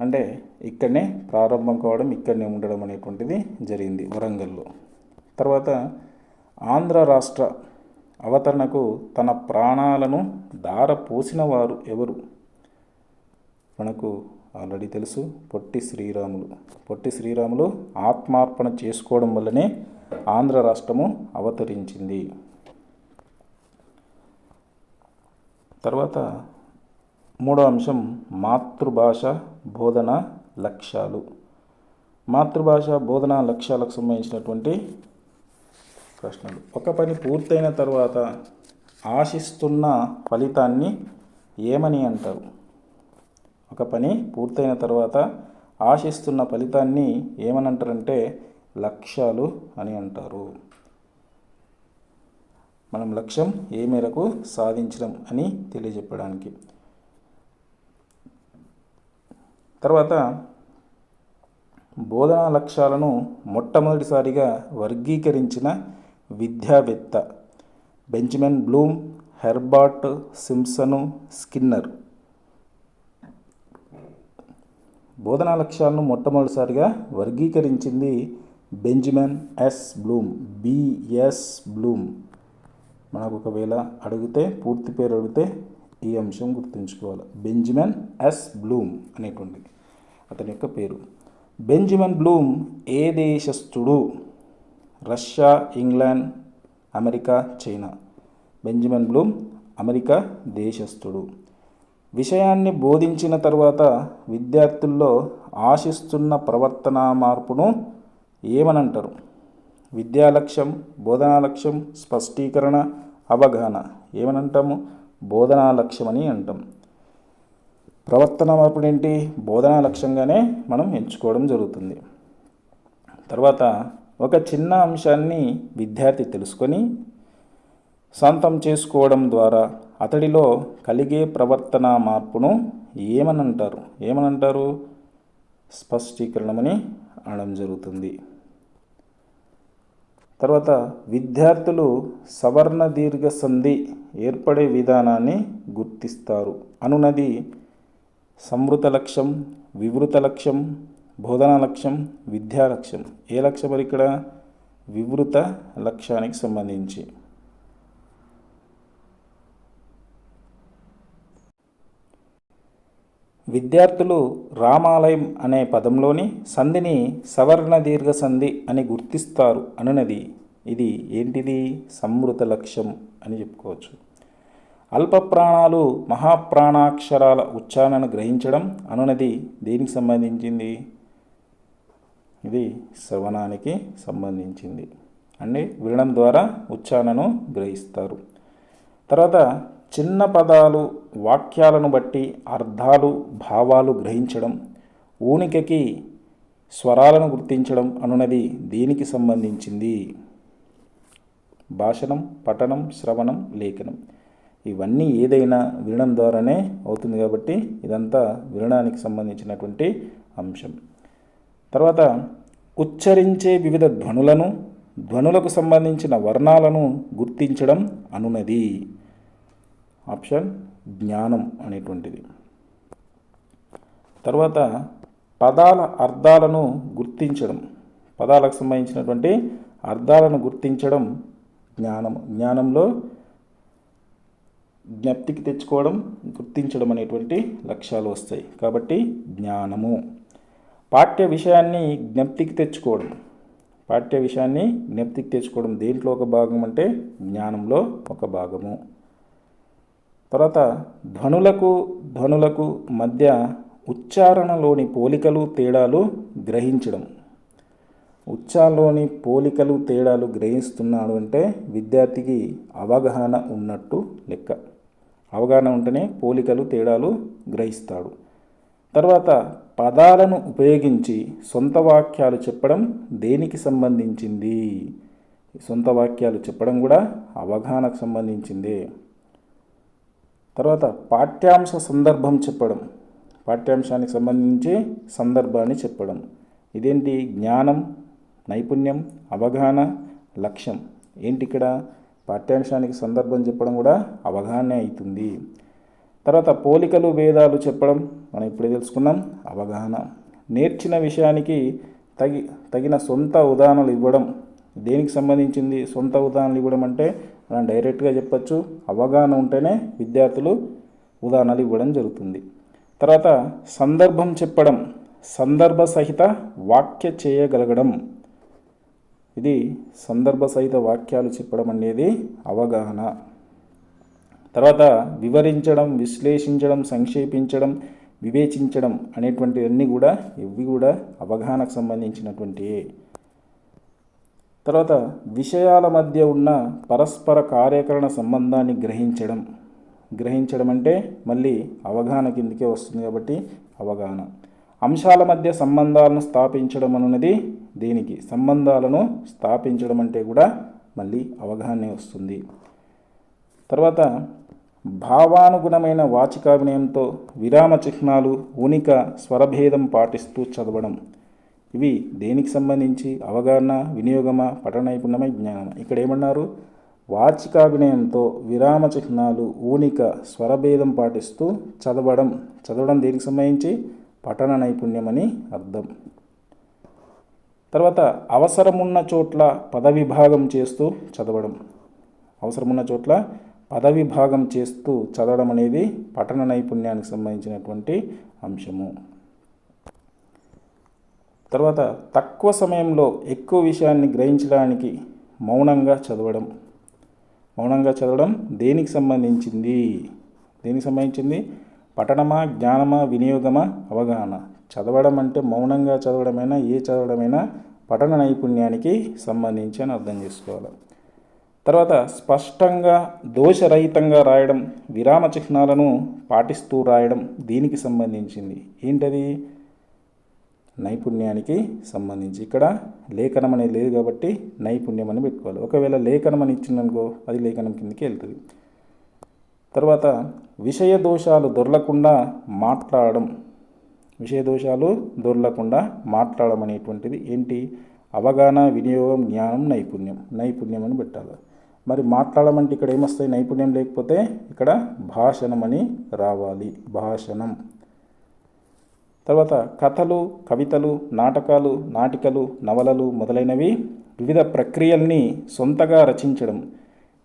అంటే ఇక్కడనే ప్రారంభం కావడం, ఇక్కడనే ఉండడం అనేటువంటిది జరిగింది వరంగల్లో. తర్వాత ఆంధ్ర రాష్ట్ర అవతరణకు తన ప్రాణాలను ధారపోసిన వారు ఎవరు? మనకు ఆల్రెడీ తెలుసు, పొట్టి శ్రీరాములు. పొట్టి శ్రీరాములు ఆత్మార్పణ చేసుకోవడం వల్లనే ఆంధ్ర రాష్ట్రము అవతరించింది. తర్వాత మూడో అంశం మాతృభాష బోధన లక్ష్యాలు. మాతృభాష బోధన లక్ష్యాలకు సంబంధించినటువంటి ప్రశ్నలు. ఒక పని పూర్తయిన తర్వాత ఆశిస్తున్న ఫలితాన్ని ఏమని అంటారు? ఒక పని పూర్తయిన తర్వాత ఆశిస్తున్న ఫలితాన్ని ఏమని అంటారంటే లక్ష్యాలు అని అంటారు. మనం లక్ష్యం ఏ మేరకు సాధించడం అని తెలియజెప్పడానికి. తర్వాత బోధనా లక్ష్యాలను మొట్టమొదటిసారిగా వర్గీకరించిన విద్యావేత్త Benjamin Bloom, Herbert Simpson, Skinner. బోధనా లక్ష్యాలను మొట్టమొదటిసారిగా వర్గీకరించింది Benjamin S Bloom, B S Bloom. మనకు ఒకవేళ అడిగితే పూర్తి పేరు అడిగితే ఈ అంశం గుర్తుంచుకోవాలి, బెంజమిన్ ఎస్ బ్లూమ్ అనేటువంటిది అతని యొక్క పేరు. బెంజమిన్ బ్లూమ్ ఏ దేశస్థుడు? Russia, England, America, China. Benjamin Bloom America దేశస్థుడు. విషయాన్ని బోధించిన తర్వాత విద్యార్థుల్లో ఆశిస్తున్న ప్రవర్తనా మార్పును ఏమనంటారు? విద్యా లక్ష్యం, బోధనా లక్ష్యం, స్పష్టీకరణ, అవగాహన. ఏమనంటాము? బోధనా లక్ష్యం అని అంటాం. ప్రవర్తన మార్పు ఏంటి? బోధనా లక్ష్యంగానే మనం ఎంచుకోవడం జరుగుతుంది. తర్వాత ఒక చిన్న అంశాన్ని విద్యార్థి తెలుసుకొని సొంతం చేసుకోవడం ద్వారా అతడిలో కలిగే ప్రవర్తన మార్పును ఏమనంటారు? స్పష్టీకరణమని అనడం జరుగుతుంది. తర్వాత విద్యార్థులు సవర్ణ దీర్ఘ సంధి ఏర్పడే విధానాన్ని గుర్తిస్తారు అనున్నది సంవృత లక్ష్యం, వివృత లక్ష్యం, బోధనా లక్ష్యం, విద్యా లక్ష్యం. ఏ లక్ష్యం మరి ఇక్కడ? వివృత లక్ష్యానికి సంబంధించి. విద్యార్థులు రామాలయం అనే పదంలోని సంధిని సవర్ణ దీర్ఘ సంధి అని గుర్తిస్తారు అనున్నది ఇది ఏంటిది? సంవృత లక్ష్యం అని చెప్పుకోవచ్చు. అల్ప ప్రాణాలు మహాప్రాణాక్షరాల ఉచ్చారణను గ్రహించడం అనున్నది దేనికి సంబంధించింది? ఇది శ్రవణానికి సంబంధించింది. అంటే వినడం ద్వారా ఉచ్చారణను గ్రహిస్తారు. తర్వాత చిన్న పదాలు, వాక్యాలను బట్టి అర్థాలు, భావాలు గ్రహించడం, ఊనికకి స్వరాలను గుర్తించడం అనున్నది దేనికి సంబంధించింది? భాషణం, పఠనం, శ్రవణం, లేఖనం. ఇవన్నీ ఏదైనా వినడం ద్వారానే అవుతుంది కాబట్టి ఇదంతా వినడానికి సంబంధించినటువంటి అంశం. తర్వాత ఉచ్చరించే వివిధ ధ్వనులకు సంబంధించిన వర్ణాలను గుర్తించడం అనున్నది ఆప్షన్ జ్ఞానం అనేటువంటిది. తర్వాత పదాల అర్థాలను గుర్తించడం, పదాలకు సంబంధించినటువంటి అర్థాలను గుర్తించడం జ్ఞానం. జ్ఞానంలో జ్ఞప్తికి తెచ్చుకోవడం, గుర్తించడం అనేటువంటి లక్ష్యాలు వస్తాయి కాబట్టి జ్ఞానము. పాఠ్య విషయాన్ని జ్ఞప్తికి తెచ్చుకోవడం, పాఠ్య విషయాన్ని జ్ఞప్తికి తెచ్చుకోవడం దేంట్లో ఒక భాగం అంటే జ్ఞానంలో ఒక భాగము. తర్వాత ధ్వనులకు మధ్య ఉచ్చారణలోని పోలికలు తేడాలు గ్రహించడం. ఉచ్చారణలోని పోలికలు తేడాలు గ్రహిస్తున్నాడు అంటే విద్యార్థికి అవగాహన ఉన్నట్టు లెక్క. అవగాహన ఉంటేనే పోలికలు తేడాలు గ్రహిస్తాడు. తర్వాత పదాలను ఉపయోగించి సొంత వాక్యాలు చెప్పడం దేనికి సంబంధించింది? సొంత వాక్యాలు చెప్పడం కూడా అవగాహనకు సంబంధించింది. తర్వాత పాఠ్యాంశ సందర్భం చెప్పడం, పాఠ్యాంశానికి సంబంధించి సందర్భాన్ని చెప్పడం. ఇదేంటి? జ్ఞానం, నైపుణ్యం, అవగాహన, లక్ష్యం. ఏంటి ఇక్కడ? పాఠ్యాంశానికి సందర్భం చెప్పడం కూడా అవగాహనే అవుతుంది. తర్వాత పోలికలు, భేదాలు చెప్పడం మనం ఇప్పుడే తెలుసుకున్నాం, అవగాహన. నేర్చిన విషయానికి తగిన సొంత ఉదాహరణలు ఇవ్వడం దేనికి సంబంధించింది? సొంత ఉదాహరణలు ఇవ్వడం అంటే మనం డైరెక్ట్గా చెప్పచ్చు, అవగాహన ఉంటేనే విద్యార్థులు ఉదాహరణలు ఇవ్వడం జరుగుతుంది. తర్వాత సందర్భం చెప్పడం, సందర్భ సహిత వాక్య చేయగలగడం. ఇది సందర్భ సహిత వాక్యాలు చెప్పడం అనేది అవగాహన. తర్వాత వివరించడం, విశ్లేషించడం, సంక్షేపించడం, వివేచించడం అనేటువంటివన్నీ కూడా ఇవి కూడా అవగాహనకు సంబంధించినటువంటి. తర్వాత విషయాల మధ్య ఉన్న పరస్పర కార్యకరణ సంబంధాన్ని గ్రహించడం అంటే మళ్ళీ అవగాహన కిందకే వస్తుంది కాబట్టి అవగాహన. అంశాల మధ్య సంబంధాలను స్థాపించడం అనున్నది దేనికి? సంబంధాలను స్థాపించడం అంటే కూడా మళ్ళీ అవగాహనే వస్తుంది. తర్వాత భావానుగుణమైన వాచికాభినయంతో విరామ చిహ్నాలు, ఊనిక, స్వరభేదం పాటిస్తూ చదవడం. ఇవి దేనికి సంబంధించి? అవగాహన, వినియోగమా, పఠన నైపుణ్యమా, జ్ఞానమా? ఇక్కడ ఏమన్నారు? వాచికాభినయంతో విరామ చిహ్నాలు, ఊనిక, స్వరభేదం పాటిస్తూ చదవడం దేనికి సంబంధించి పఠన నైపుణ్యం అని అర్థం. తర్వాత అవసరమున్న చోట్ల పదవిభాగం చేస్తూ చదవడం. అవసరమున్న చోట్ల పదవిభాగం చేస్తూ చదవడం అనేది పఠన నైపుణ్యానికి సంబంధించినటువంటి అంశము. తర్వాత తక్కువ సమయంలో ఎక్కువ విషయాన్ని గ్రహించడానికి మౌనంగా చదవడం. మౌనంగా చదవడం దేనికి సంబంధించింది? పఠనమా, జ్ఞానమా, వినియోగమా, అవగాహన? చదవడం అంటే మౌనంగా చదవడమైనా ఏ చదవడమైనా పఠన నైపుణ్యానికి సంబంధించి అని అర్థం చేసుకోవాలి. తర్వాత స్పష్టంగా దోషరహితంగా రాయడం, విరామ చిహ్నాలను పాటిస్తూ రాయడం దీనికి సంబంధించింది. ఏంటది? నైపుణ్యానికి సంబంధించి. ఇక్కడ లేఖనం అనేది లేదు కాబట్టి నైపుణ్యం అని పెట్టుకోవాలి. ఒకవేళ లేఖనం అని ఇచ్చిందనుకో అది లేఖనం కిందకి వెళ్తుంది. తర్వాత విషయ దోషాలు దొరలకుండా మాట్లాడడం. అనేటువంటిది ఏంటి? అవగాహన, వినియోగం, జ్ఞానం, నైపుణ్యం అని పెట్టాలి. మరి మాట్లాడమంటే ఇక్కడ ఏమొస్తాయి? నైపుణ్యం లేకపోతే ఇక్కడ భాషణం అని రావాలి. భాషణం. తర్వాత కథలు, కవితలు, నాటకాలు, నాటికలు, నవలలు మొదలైనవి వివిధ ప్రక్రియల్ని సొంతగా రచించడం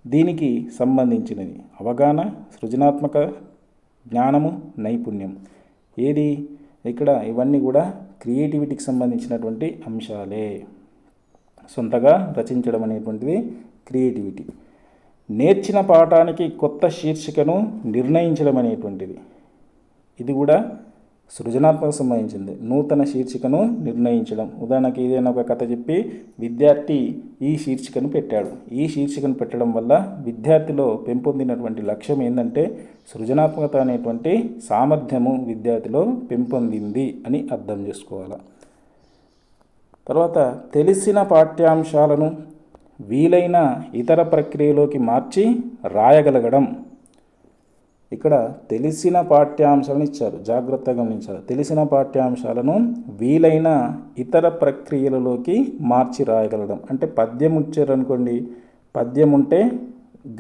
దీనికి సంబంధించినది. అవగాహన, సృజనాత్మక, జ్ఞానము, నైపుణ్యం. ఏది? ఇక్కడ ఇవన్నీ కూడా క్రియేటివిటీకి సంబంధించినటువంటి అంశాలే. సొంతగా రచించడం అనేటువంటిది క్రియేటివిటీ. నేర్చిన పాఠానికి కొత్త శీర్షికను నిర్ణయించడం అనేటువంటిది ఇది కూడా సృజనాత్మక సంబంధించింది. నూతన శీర్షికను నిర్ణయించడం. ఉదాహరణకి ఏదైనా ఒక కథ చెప్పి విద్యార్థి ఈ శీర్షికను పెట్టాడు. ఈ శీర్షికను పెట్టడం వల్ల విద్యార్థిలో పెంపొందినటువంటి లక్ష్యం ఏంటంటే సృజనాత్మకత అనేటువంటి సామర్థ్యము విద్యార్థిలో పెంపొందింది అని అర్థం చేసుకోవాలి. తర్వాత తెలిసిన పాఠ్యాంశాలను వీలైన ఇతర ప్రక్రియలోకి మార్చి రాయగలగడం. ఇక్కడ తెలిసిన పాఠ్యాంశాలను ఇచ్చారు, జాగ్రత్తగా గమనించాలి. తెలిసిన పాఠ్యాంశాలను వీలైన ఇతర ప్రక్రియలలోకి మార్చి రాయగలడం అంటే పద్యం ఇచ్చారనుకోండి, పద్యం ఉంటే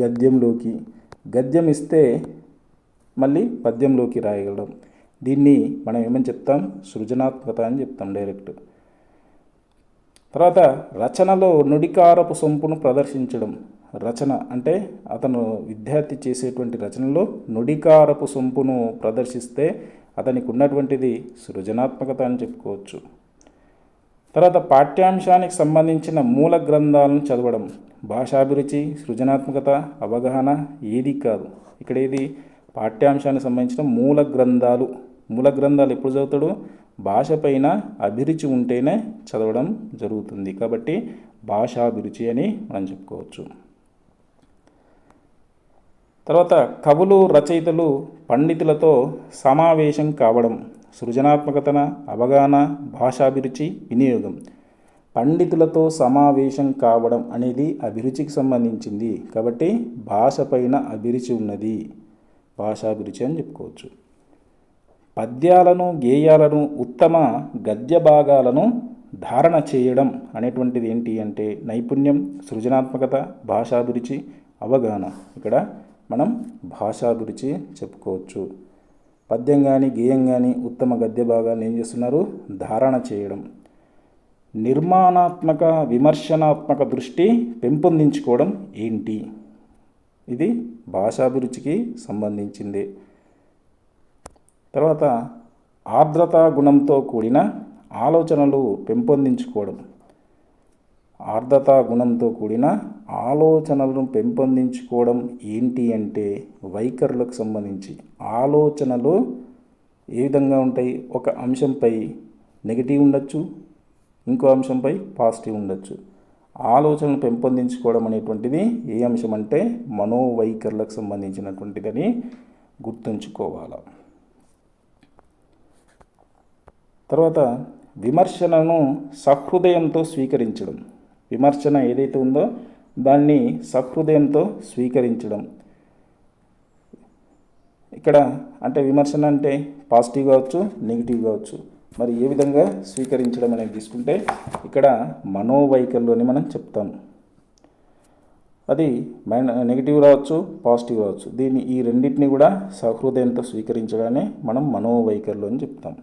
గద్యంలోకి, గద్యం ఇస్తే మళ్ళీ పద్యంలోకి రాయగలడం. దీన్ని మనం ఏమని చెప్తాం? సృజనాత్మకత అని చెప్తాం డైరెక్ట్. తర్వాత రచనలో నుడికారపు సొంపును ప్రదర్శించడం. రచన అంటే అతను విద్యార్థి చేసేటువంటి రచనలో నుడికారపు సొంపును ప్రదర్శిస్తే అతనికి ఉన్నటువంటిది సృజనాత్మకత అని చెప్పుకోవచ్చు. తర్వాత పాఠ్యాంశానికి సంబంధించిన మూల గ్రంథాలను చదవడం. భాషాభిరుచి, సృజనాత్మకత, అవగాహన ఏది కాదు. ఇక్కడ ఏది? పాఠ్యాంశానికి సంబంధించిన మూల గ్రంథాలు. మూల గ్రంథాలు ఎప్పుడు చదువుతాడు? భాష పైన అభిరుచి ఉంటేనే చదవడం జరుగుతుంది. కాబట్టి భాషాభిరుచి అని మనం చెప్పుకోవచ్చు. తర్వాత కవులు, రచయితలు, పండితులతో సమావేశం కావడం. సృజనాత్మకతన, అవగాహన, భాషాభిరుచి, వినియోగం. పండితులతో సమావేశం కావడం అనేది అభిరుచికి సంబంధించింది కాబట్టి భాష పైన అభిరుచి ఉన్నది, భాషాభిరుచి అని చెప్పుకోవచ్చు. పద్యాలను, గేయాలను, ఉత్తమ గద్య భాగాలను ధారణ చేయడం అనేటువంటిది ఏంటి అంటే నైపుణ్యం, సృజనాత్మకత, భాషాభిరుచి, అవగాహన. ఇక్కడ మనం భాషాభిరుచి చెప్పుకోవచ్చు. పద్యం కానీ, గేయం కానీ, ఉత్తమ గద్య భాగాలను ఏం చేస్తున్నారు? ధారణ చేయడం. నిర్మాణాత్మక, విమర్శనాత్మక దృష్టి పెంపొందించుకోవడం ఏంటి? ఇది భాషాభిరుచికి సంబంధించింది. తర్వాత ఆర్ద్రతా గుణంతో కూడిన ఆలోచనలు పెంపొందించుకోవడం. ఆర్ద్రతా గుణంతో కూడిన ఆలోచనలను పెంపొందించుకోవడం ఏంటి అంటే వైఖరులకు సంబంధించి. ఆలోచనలు ఏ విధంగా ఉంటాయి? ఒక అంశంపై నెగిటివ్ ఉండొచ్చు, ఇంకో అంశంపై పాజిటివ్ ఉండొచ్చు. ఆలోచనలు పెంపొందించుకోవడం అనేటువంటిది ఏ అంశం అంటే మనోవైఖరులకు సంబంధించినటువంటిదని గుర్తుంచుకోవాలి. తర్వాత విమర్శనను సహృదయంతో స్వీకరించడం. విమర్శన ఏదైతే ఉందో దాన్ని సహృదయంతో స్వీకరించడం. ఇక్కడ అంటే విమర్శన అంటే పాజిటివ్ కావచ్చు, నెగిటివ్ కావచ్చు. మరి ఏ విధంగా స్వీకరించడం అనేది తీసుకుంటే ఇక్కడ మనోవైఖరులు అని మనం చెప్తాం. అది నెగిటివ్ రావచ్చు, పాజిటివ్ రావచ్చు. ఈ రెండింటిని కూడా సహృదయంతో స్వీకరించడాన్ని మనం మనోవైఖరులు అని చెప్తాం.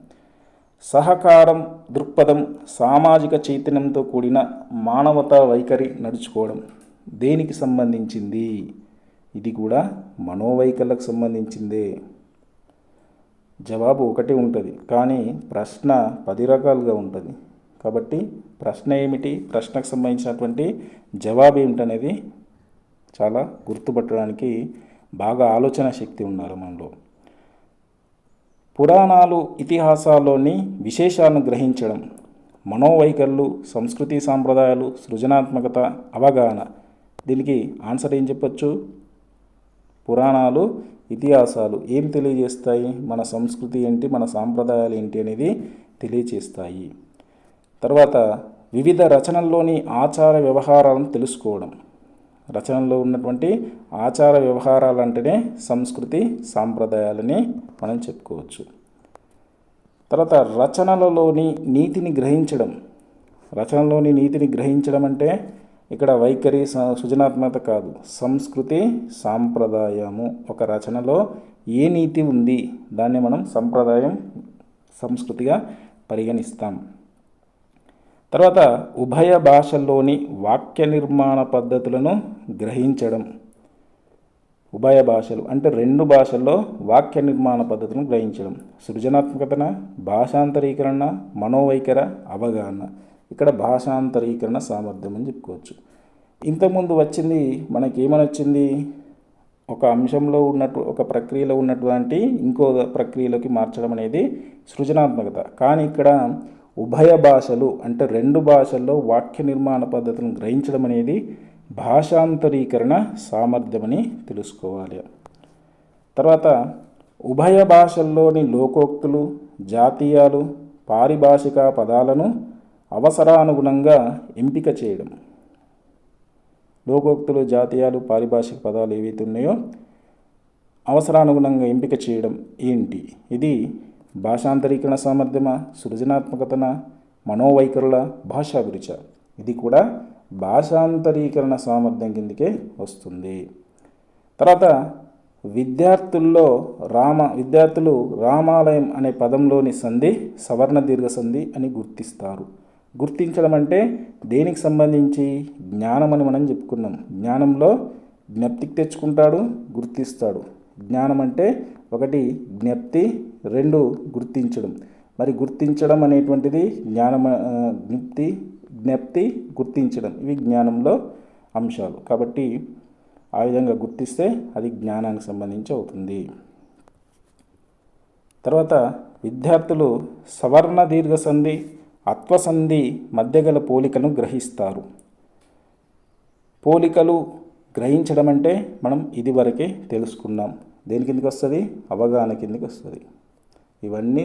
సహకారం దృక్పథం, సామాజిక చైతన్యంతో కూడిన మానవతా వైఖరి నడుచుకోవడం దేనికి సంబంధించింది? ఇది కూడా మనోవైఖరులకు సంబంధించిందే. జవాబు ఒకటి ఉంటుంది, కానీ ప్రశ్న 10 రకాలుగా ఉంటుంది. కాబట్టి ప్రశ్న ఏమిటి, ప్రశ్నకు సంబంధించినటువంటి జవాబు ఏమిటనేది చాలా గుర్తుపట్టడానికి బాగా ఆలోచన శక్తి ఉండాలి మనలో. పురాణాలు, ఇతిహాసాల్లోని విశేషాలను గ్రహించడం, మనోవైఖరులు, సంస్కృతి సాంప్రదాయాలు, సృజనాత్మకత, అవగాహన. దీనికి ఆన్సర్ ఏం చెప్పచ్చు? పురాణాలు, ఇతిహాసాలు ఏం తెలియజేస్తాయి? మన సంస్కృతి ఏంటి, మన సాంప్రదాయాలు ఏంటి అనేది తెలియజేస్తాయి. తర్వాత వివిధ రచనల్లోని ఆచార వ్యవహారాలను తెలుసుకోవడం. రచనల్లో ఉన్నటువంటి ఆచార వ్యవహారాలు అంటేనే సంస్కృతి సాంప్రదాయాలని మనం చెప్పుకోవచ్చు. తర్వాత రచనలలోని నీతిని గ్రహించడం. రచనలోని నీతిని గ్రహించడం అంటే ఇక్కడ వైఖరి, సృజనాత్మకత కాదు, సంస్కృతి సాంప్రదాయము. ఒక రచనలో ఏ నీతి ఉంది దాన్ని మనం సంప్రదాయం, సంస్కృతిగా పరిగణిస్తాం. తర్వాత ఉభయ భాషల్లోని వాక్య నిర్మాణ పద్ధతులను గ్రహించడం. ఉభయ భాషలు అంటే 2 భాషల్లో వాక్య నిర్మాణ పద్ధతులను గ్రహించడం. సృజనాత్మకతన, భాషాంతరీకరణ, మనోవైఖర, అవగాహన. ఇక్కడ భాషాంతరీకరణ సామర్థ్యం అని చెప్పుకోవచ్చు. ఇంతకుముందు వచ్చింది మనకి ఏమని వచ్చింది? ఒక అంశంలో ఒక ప్రక్రియలో ఉన్నటువంటి ఇంకో ప్రక్రియలోకి మార్చడం అనేది సృజనాత్మకత. కానీ ఇక్కడ ఉభయ భాషలు అంటే 2 భాషల్లో వాక్య నిర్మాణ పద్ధతులను గ్రహించడం అనేది భాషాంతరీకరణ సామర్థ్యమని తెలుసుకోవాలి. తర్వాత ఉభయ భాషల్లోని లోకోక్తులు, జాతీయాలు, పారిభాషిక పదాలను అవసరానుగుణంగా ఎంపిక చేయడం. లోకోక్తులు, జాతీయాలు, పారిభాషిక పదాలు ఏవైతే ఉన్నాయో అవసరానుగుణంగా ఎంపిక చేయడం ఏంటి? ఇది భాషాంతరీకరణ సామర్థ్యమా, సృజనాత్మకతన, మనోవైఖరుల, భాషాభిరుచ? ఇది కూడా భాషాంతరీకరణ సామర్థ్యం కిందకే వస్తుంది. తర్వాత విద్యార్థులు రామాలయం అనే పదంలోని సంధి సవర్ణ దీర్ఘ సంధి అని గుర్తిస్తారు. గుర్తించడం అంటే దేనికి సంబంధించి? జ్ఞానం అని మనం చెప్పుకున్నాం. జ్ఞానంలో జ్ఞప్తికి తెచ్చుకుంటాడు, గుర్తిస్తాడు. జ్ఞానం అంటే 1 జ్ఞప్తి, 2 గుర్తించడం. మరి గుర్తించడం అనేటువంటిది జ్ఞప్తి, గుర్తించడం ఇవి జ్ఞానంలో అంశాలు. కాబట్టి ఆ విధంగా గుర్తిస్తే అది జ్ఞానానికి సంబంధించి అవుతుంది. తర్వాత విద్యార్థులు సవర్ణ దీర్ఘ సంధి, అత్వసంధి మధ్య గల పోలికను గ్రహిస్తారు. పోలికలు గ్రహించడం అంటే మనం ఇదివరకే తెలుసుకున్నాం. దేని కిందకి వస్తుంది? అవగాహన కిందకి వస్తుంది. ఇవన్నీ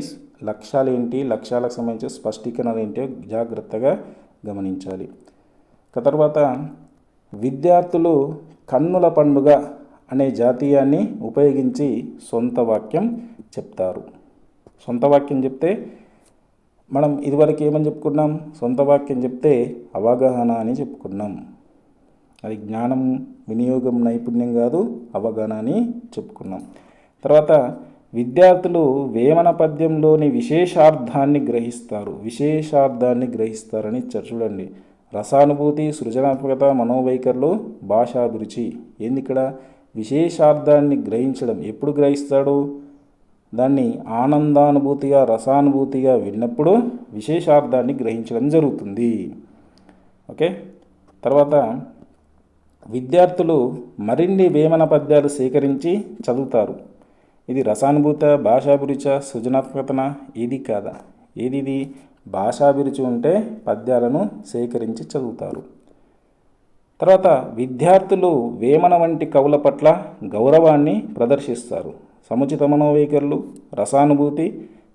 లక్ష్యాలు ఏంటి, లక్ష్యాలకు సంబంధించిన స్పష్టీకరణలు ఏంటో జాగ్రత్తగా గమనించాలి. తర్వాత విద్యార్థులు కన్నుల పండుగ అనే జాతీయాన్ని ఉపయోగించి సొంత వాక్యం చెప్తారు. సొంత వాక్యం చెప్తే మనం ఇదివరకు ఏమని చెప్పుకున్నాం? సొంత వాక్యం చెప్తే అవగాహన అని చెప్పుకున్నాం. అది జ్ఞానం వినియోగం నైపుణ్యం కాదు, అవగాహన అని చెప్పుకున్నాం. తర్వాత విద్యార్థులు వేమన పద్యంలోని విశేషార్థాన్ని గ్రహిస్తారని ఇచ్చారు. చూడండి, రసానుభూతి, సృజనాత్మకత, మనోవైఖరులు, భాషాభిరుచి. ఏంది ఇక్కడ? విశేషార్థాన్ని గ్రహించడం. ఎప్పుడు గ్రహిస్తాడు? దాన్ని ఆనందానుభూతిగా, రసానుభూతిగా విన్నప్పుడు విశేషార్థాన్ని గ్రహించడం జరుగుతుంది. ఓకే. తర్వాత విద్యార్థులు మరిన్ని వేమన పద్యాలు సేకరించి చదువుతారు. ఇది రసానుభూత, భాషాభిరుచ, సృజనాత్మకతన? ఇది కాదా? ఇది భాషాభిరుచి ఉంటే పద్యాలను సేకరించి చదువుతారు. తర్వాత విద్యార్థులు వేమన వంటి కవుల పట్ల గౌరవాన్ని ప్రదర్శిస్తారు. సముచిత మనోవైఖరులు, రసానుభూతి,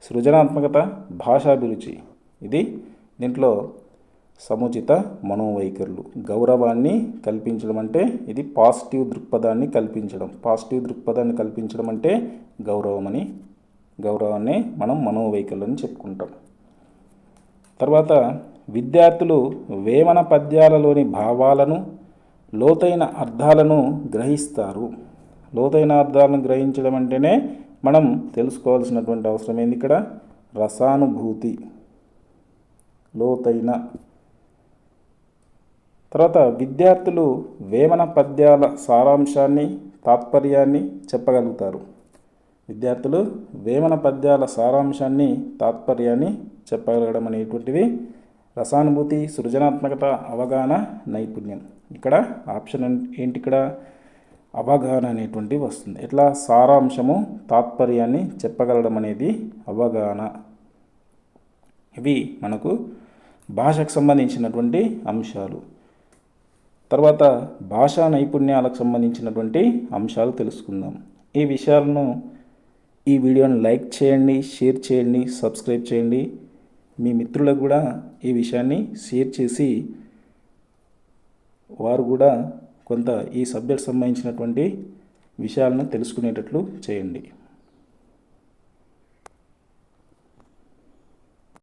సృజనాత్మకత, భాషాభిరుచి. దీంట్లో సముచిత మనోవైఖరులు. గౌరవాన్ని కల్పించడం అంటే ఇది పాజిటివ్ దృక్పథాన్ని కల్పించడం అంటే గౌరవాన్ని మనం మనోవైఖరులు అని చెప్పుకుంటాం. తర్వాత విద్యార్థులు వేమన పద్యాలలోని భావాలను, లోతైన అర్థాలను గ్రహిస్తారు. లోతైన అర్థాలను గ్రహించడం అంటేనే మనం తెలుసుకోవాల్సినటువంటి అవసరం ఏంది ఇక్కడ? రసానుభూతి. లోతైన. తర్వాత విద్యార్థులు వేమన పద్యాల సారాంశాన్ని, తాత్పర్యాన్ని చెప్పగలుగుతారు. విద్యార్థులు వేమన పద్యాల సారాంశాన్ని, తాత్పర్యాన్ని చెప్పగలగడం అనేటువంటిది రసానుభూతి, సృజనాత్మకత, అవగాహన, నైపుణ్యం. ఇక్కడ ఆప్షన్ ఏంటి? ఇక్కడ అవగాహన అనేటువంటిది వస్తుంది. ఎట్లా? సారాంశము, తాత్పర్యాన్ని చెప్పగలడం అనేది అవగాహన. ఇవి మనకు భాషకు సంబంధించినటువంటి అంశాలు. తర్వాత భాషా నైపుణ్యాలకు సంబంధించినటువంటి అంశాలు తెలుసుకుందాం. ఈ విషయాలను, ఈ వీడియోని లైక్ చేయండి, షేర్ చేయండి, సబ్స్క్రైబ్ చేయండి. మీ మిత్రులకు కూడా ఈ విషయాన్ని షేర్ చేసి వారు కూడా కొంత ఈ సబ్జెక్ట్ సంబంధించినటువంటి విషయాలను తెలుసుకునేటట్లు చేయండి.